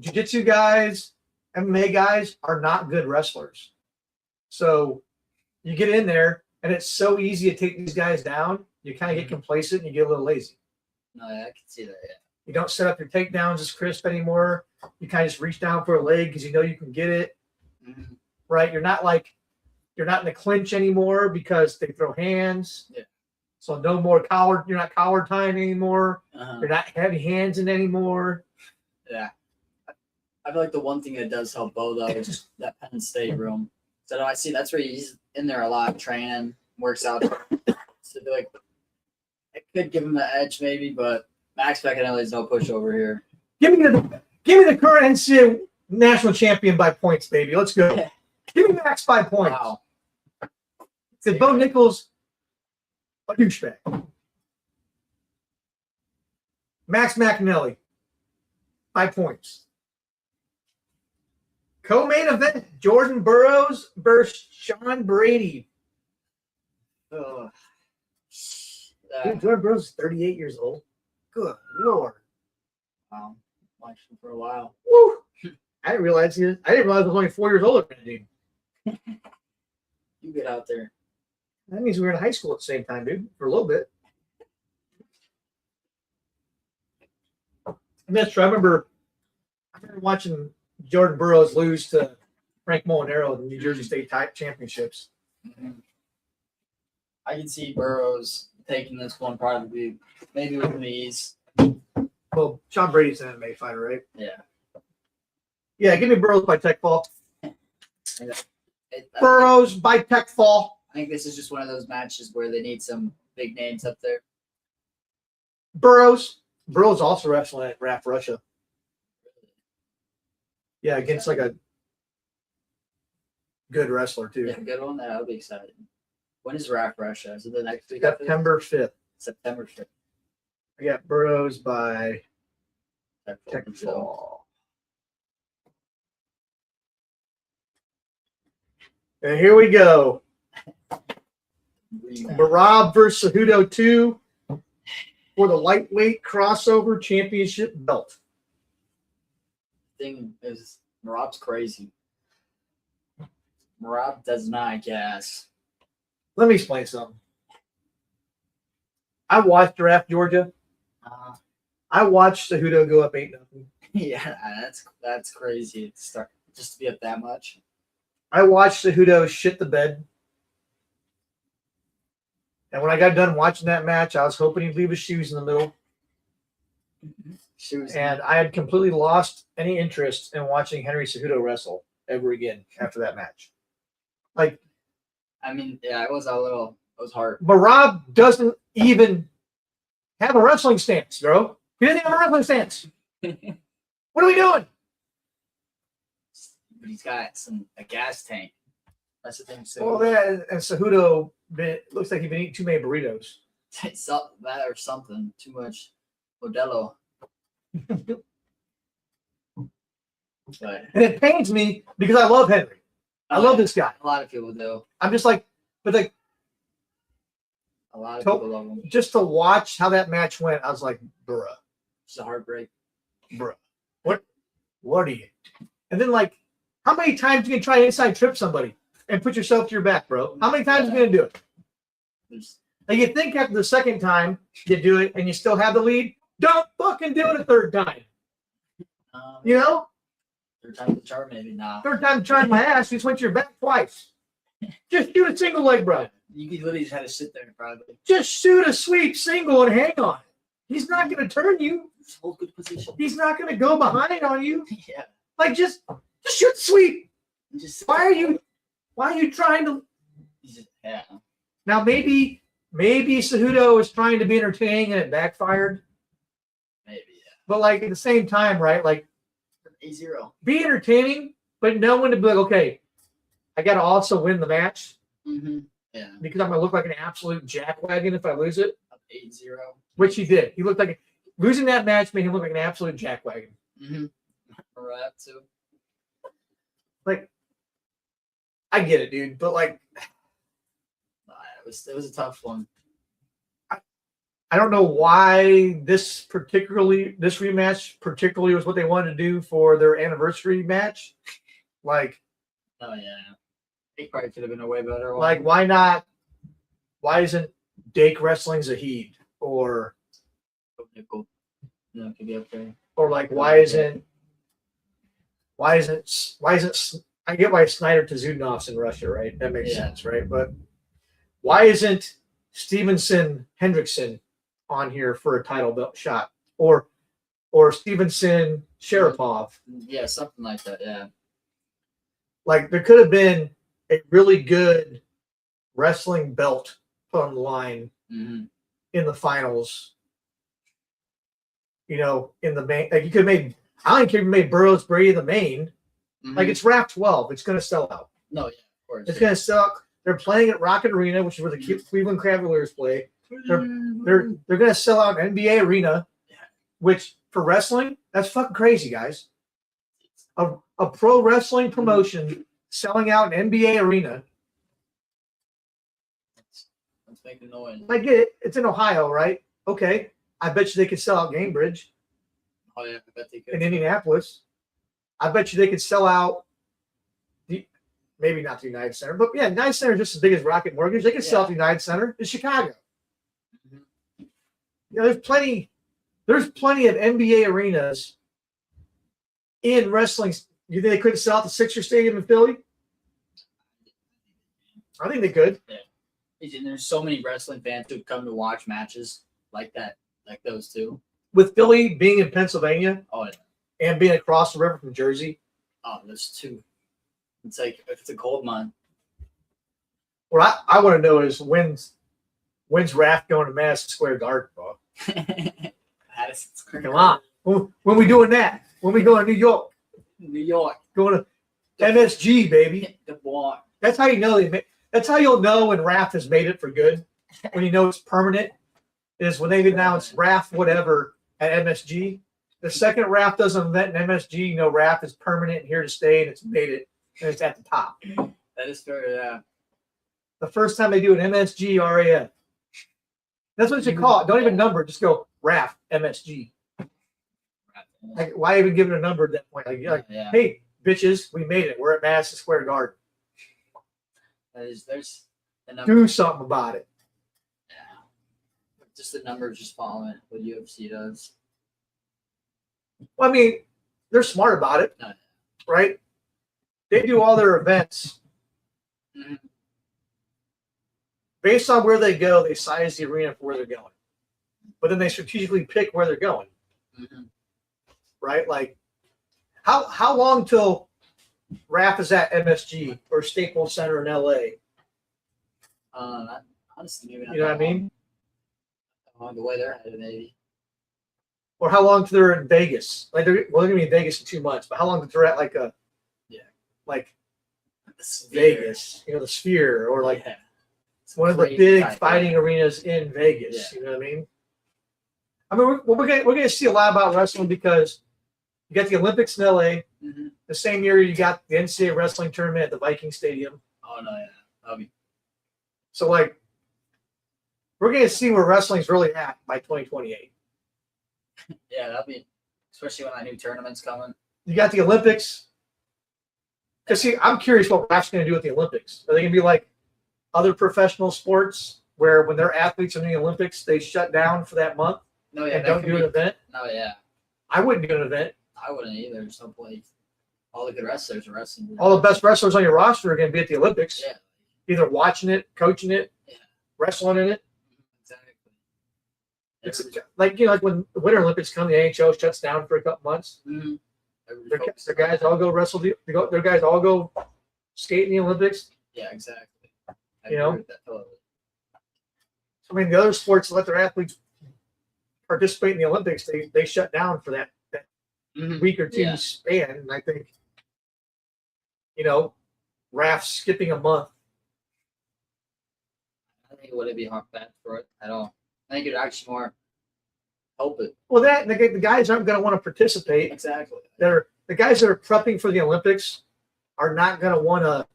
Jiu-jitsu guys, MMA guys are not good wrestlers. So you get in there and it's so easy to take these guys down. You kind of get complacent and you get a little lazy. No, yeah, I can see that. Yeah. You don't set up your takedowns as crisp anymore. You kind of just reach down for a leg because you know you can get it. Mm-hmm. Right? You're not in the clinch anymore because they throw hands. Yeah. So no more collar. You're not collar tying anymore. Uh-huh. You're not heavy hands in anymore. Yeah. I feel like the one thing that does help Bo though is that Penn State room. So I see that's where he's in there a lot, training, works out. So like, I could give him the edge maybe, but Max Beccanelli's no pushover here. Give me the current NCAA national champion by points, baby. Let's go. Give me Max by points. Wow. Because Bo Nichols, a douchebag. Max McAnally, 5 points. Co-main event, Jordan Burroughs versus Sean Brady. Ugh. Dude, Jordan Burroughs is 38 years old. Good Lord. Wow. Watched him for a while. Woo. I didn't realize I was only 4 years older than him. You get out there. That means we were in high school at the same time, dude, for a little bit. And that's true. I remember watching Jordan Burroughs lose to Frank Molinaro in the New Jersey State Championships. Mm-hmm. I can see Burroughs taking this one probably, maybe with ease. Well, Sean Brady's an MMA fighter, right? Yeah. Yeah, give me Burroughs by tech fall. Burroughs by tech fall. I think this is just one of those matches where they need some big names up there. Burroughs also wrestling at RAF Russia. Yeah, against like a good wrestler too. Yeah, good one. That'll be exciting. When is RAF Russia? Is it the next week? September 5th. September 5th. I got Burroughs by Tech fall. And here we go. Marab versus Cejudo 2 for the lightweight crossover championship belt. Thing is, Marab's crazy. Marab does not gas. Let me explain something. I watched Draft Georgia. I watched Cejudo go up 8-0. Yeah, that's crazy. To start just to be up that much. I watched Cejudo shit the bed. And when I got done watching that match, I was hoping he'd leave his shoes in the middle. And I had completely lost any interest in watching Henry Cejudo wrestle ever again after that match. Like, I mean, yeah, it was hard. Marab doesn't even have a wrestling stance, bro. He doesn't have a wrestling stance. What are we doing? But he's got a gas tank. That's the thing. Well, that and Cejudo looks like he's been eating too many burritos. That or something. Too much Modelo. But And it pains me because I love Henry. I love this guy. A lot of people do. I'm just like, but like, a lot of people love him. just to watch how that match went, I was like, bruh. It's a heartbreak. Bruh. What are you? And then, like, how many times you can try to inside trip somebody and put yourself to your back, bro? How many times are you going to do it? Like, you think after the second time you do it and you still have the lead, don't fucking do it a third time. You know? Third time the charm, maybe not. Third time trying my ass, you just went to your back twice. Just shoot a single leg, bro. You could literally just have to sit there, probably. Just shoot a sweep single and hang on. He's not going to turn you. Just hold good position. He's not going to go behind on you. Yeah. Like, just shoot sweep. Just Why are you trying to? Yeah. Now, maybe Cejudo was trying to be entertaining and it backfired. Maybe, yeah. But, like, at the same time, right, like, 8-0. be entertaining, but know when to be like, okay, I got to also win the match. Mm-hmm. Yeah. Because I'm going to look like an absolute jackwagon if I lose it. Up 8-0. Which he did. He looked like losing that match made him look like an absolute jackwagon. Mm-hmm. RAF too. Like, I get it, dude, but like, it was a tough one. I don't know why this rematch particularly was what they wanted to do for their anniversary match. Like, Oh yeah, it probably could have been a way better one. like why not? Why isn't Dake wrestling Zahid or Nickel. No, it could be up there. or like why isn't I get why Snyder Tzudanov's in Russia, right? That makes sense, right? But why isn't Stevenson Hendrickson on here for a title belt shot or Stevenson Sharapov? Yeah, something like that. Yeah. Like there could have been a really good wrestling belt put on the line in the finals. You know, in the main, like you could have made. I don't think you made Burroughs Brady the main. Like it's RAF 12. It's going to sell out. No, yeah, of course. It's going to sell out. They're playing at Rocket Arena, which is where the Cleveland Cavaliers play. They're going to sell out an NBA arena, which for wrestling, that's fucking crazy, guys. A pro wrestling promotion selling out an NBA arena. Let's make a noise. I get it. It's in Ohio, right? Okay. I bet you they could sell out Gamebridge. Oh yeah, I bet they could. In Indianapolis. I bet you they could sell out maybe not the United Center, but yeah, United Center is just as big as Rocket Mortgage. They could sell out the United Center in Chicago. You know, there's plenty of NBA arenas in wrestling. You think they couldn't sell out the Sixer Stadium in Philly? I think they could. Yeah. And there's so many wrestling fans who come to watch matches like that, like those two. With Philly being in Pennsylvania, oh yeah, and being across the river from Jersey. Oh, there's two. It's like if it's a gold mine. What I want to know is when's RAF going to Madison Square Garden, bro? Madison Square Come on. When we doing that? When we going to New York? New York. Going to MSG, baby. The boy. That's how you know that's how you'll know when RAF has made it for good. When you know it's permanent, is when they announce RAF whatever at MSG. The second RAF does an event in MSG, you know RAF is permanent and here to stay, and it's made it, and it's at the top. That is fair, yeah. The first time they do an MSG RAF. That's what you should call it. Don't even number it. Just go RAF MSG. Like, why even give it a number at that point? Like, hey, bitches, we made it. We're at Madison Square Garden. There's do something about it. Yeah. Just the numbers just following what UFC does. Well, I mean, they're smart about it, right? They do all their events based on where they go. They size the arena for where they're going, but then they strategically pick where they're going, right? Like, how long till RAF is at MSG or Staples Center in LA? Honestly, maybe not. You know what I mean? The way they're headed, maybe. Or how long till they're in Vegas? Like they're gonna be in Vegas in 2 months, but how long till they're at like Vegas? You know, the Sphere, or like one of the big fighting arenas in Vegas. You know what I mean? I mean, we're gonna see a lot about wrestling because you got the Olympics in LA. The same year you got the NCAA wrestling tournament at the Viking Stadium. Oh no, yeah. So like, we're gonna see where wrestling's really at by 2028. Yeah, that'll be, especially when that new tournament's coming. You got the Olympics. Because see, I'm curious what RAF's going to do with the Olympics. Are they going to be like other professional sports where when their athletes are in the Olympics, they shut down for that month and don't do an event? No, yeah. I wouldn't do an event. I wouldn't either. There's no point. All the good wrestlers are wrestling. All the best wrestlers on your roster are going to be at the Olympics. Yeah. Either watching it, coaching it, wrestling in it. It's like, you know, like when the Winter Olympics come, the NHL shuts down for a couple months. Their guys all go wrestle. Their guys all go skate in the Olympics. Yeah, exactly. You know, totally. I mean, the other sports let their athletes participate in the Olympics. They shut down for that week or two span. And I think, you know, RAF skipping a month. I think it wouldn't be bad for it at all. I think it actually more help it. Well, the guys aren't going to want to participate. Exactly. The guys that are prepping for the Olympics are not going to want to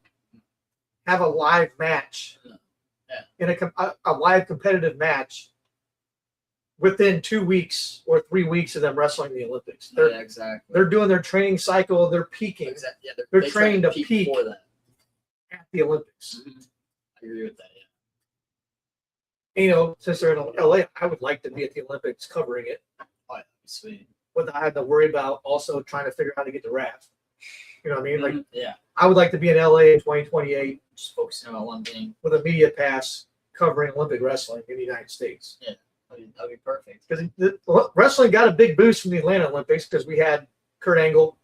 have a live match in a live competitive match within 2 weeks or 3 weeks of them wrestling the Olympics. They're Yeah, exactly. they're doing their training cycle. They're peaking Exactly. Yeah, They're they trained try to peak. before that. at the Olympics. I agree with that. Since they're in LA, I would like to be at the Olympics covering it Oh, yeah, sweet. without having to worry about also trying to figure out how to get to RAF. You know what I mean? Like, Yeah, I would like to be in LA in 2028 just focusing on one thing. with a media pass covering Olympic wrestling in the United States. That'd be perfect. Because wrestling got a big boost from the Atlanta Olympics because we had Kurt Angle,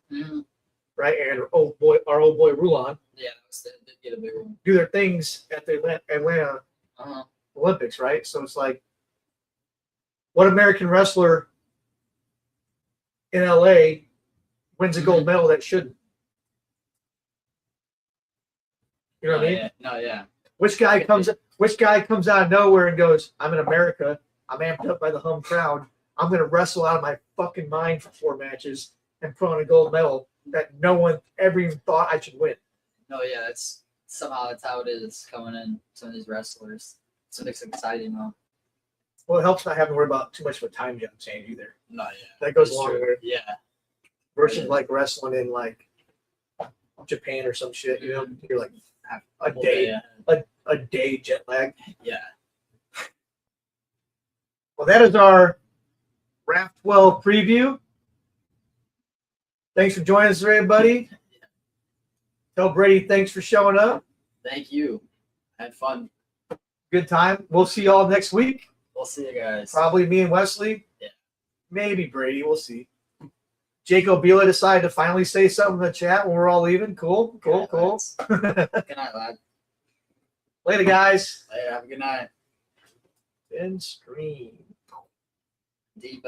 right, and our old boy Rulon Yeah, that did get a big one. do their things at the Atlanta Uh-huh. Olympics, right? So it's like, what American wrestler in LA wins a gold medal that shouldn't? You know what I mean? Yeah. No, yeah. Which guy comes out of nowhere and goes, I'm in America, I'm amped up by the home crowd, I'm gonna wrestle out of my fucking mind for 4 matches and put on a gold medal that no one ever even thought I should win. No, yeah. That's how it is coming in. Some of these wrestlers. So it's exciting, though. Well, it helps not having to worry about too much of a time jump change either. No, yeah. That goes That's along true. with it. Yeah. Versus Yeah. like wrestling in like Japan or some shit, you're like a Whole day, yeah. a day jet lag. Yeah. Well, that is our RAF 12 preview. Thanks for joining us, everybody. Tell Brady thanks for showing up. Thank you. Had fun. Good time. We'll see y'all next week. We'll see you guys. Probably me and Wesley. Yeah. Maybe Brady. We'll see. Jacob Bila decided to finally say something in the chat when we're all leaving. Cool. Good night, lad. Later, guys. Later. Have a good night. End stream. Deep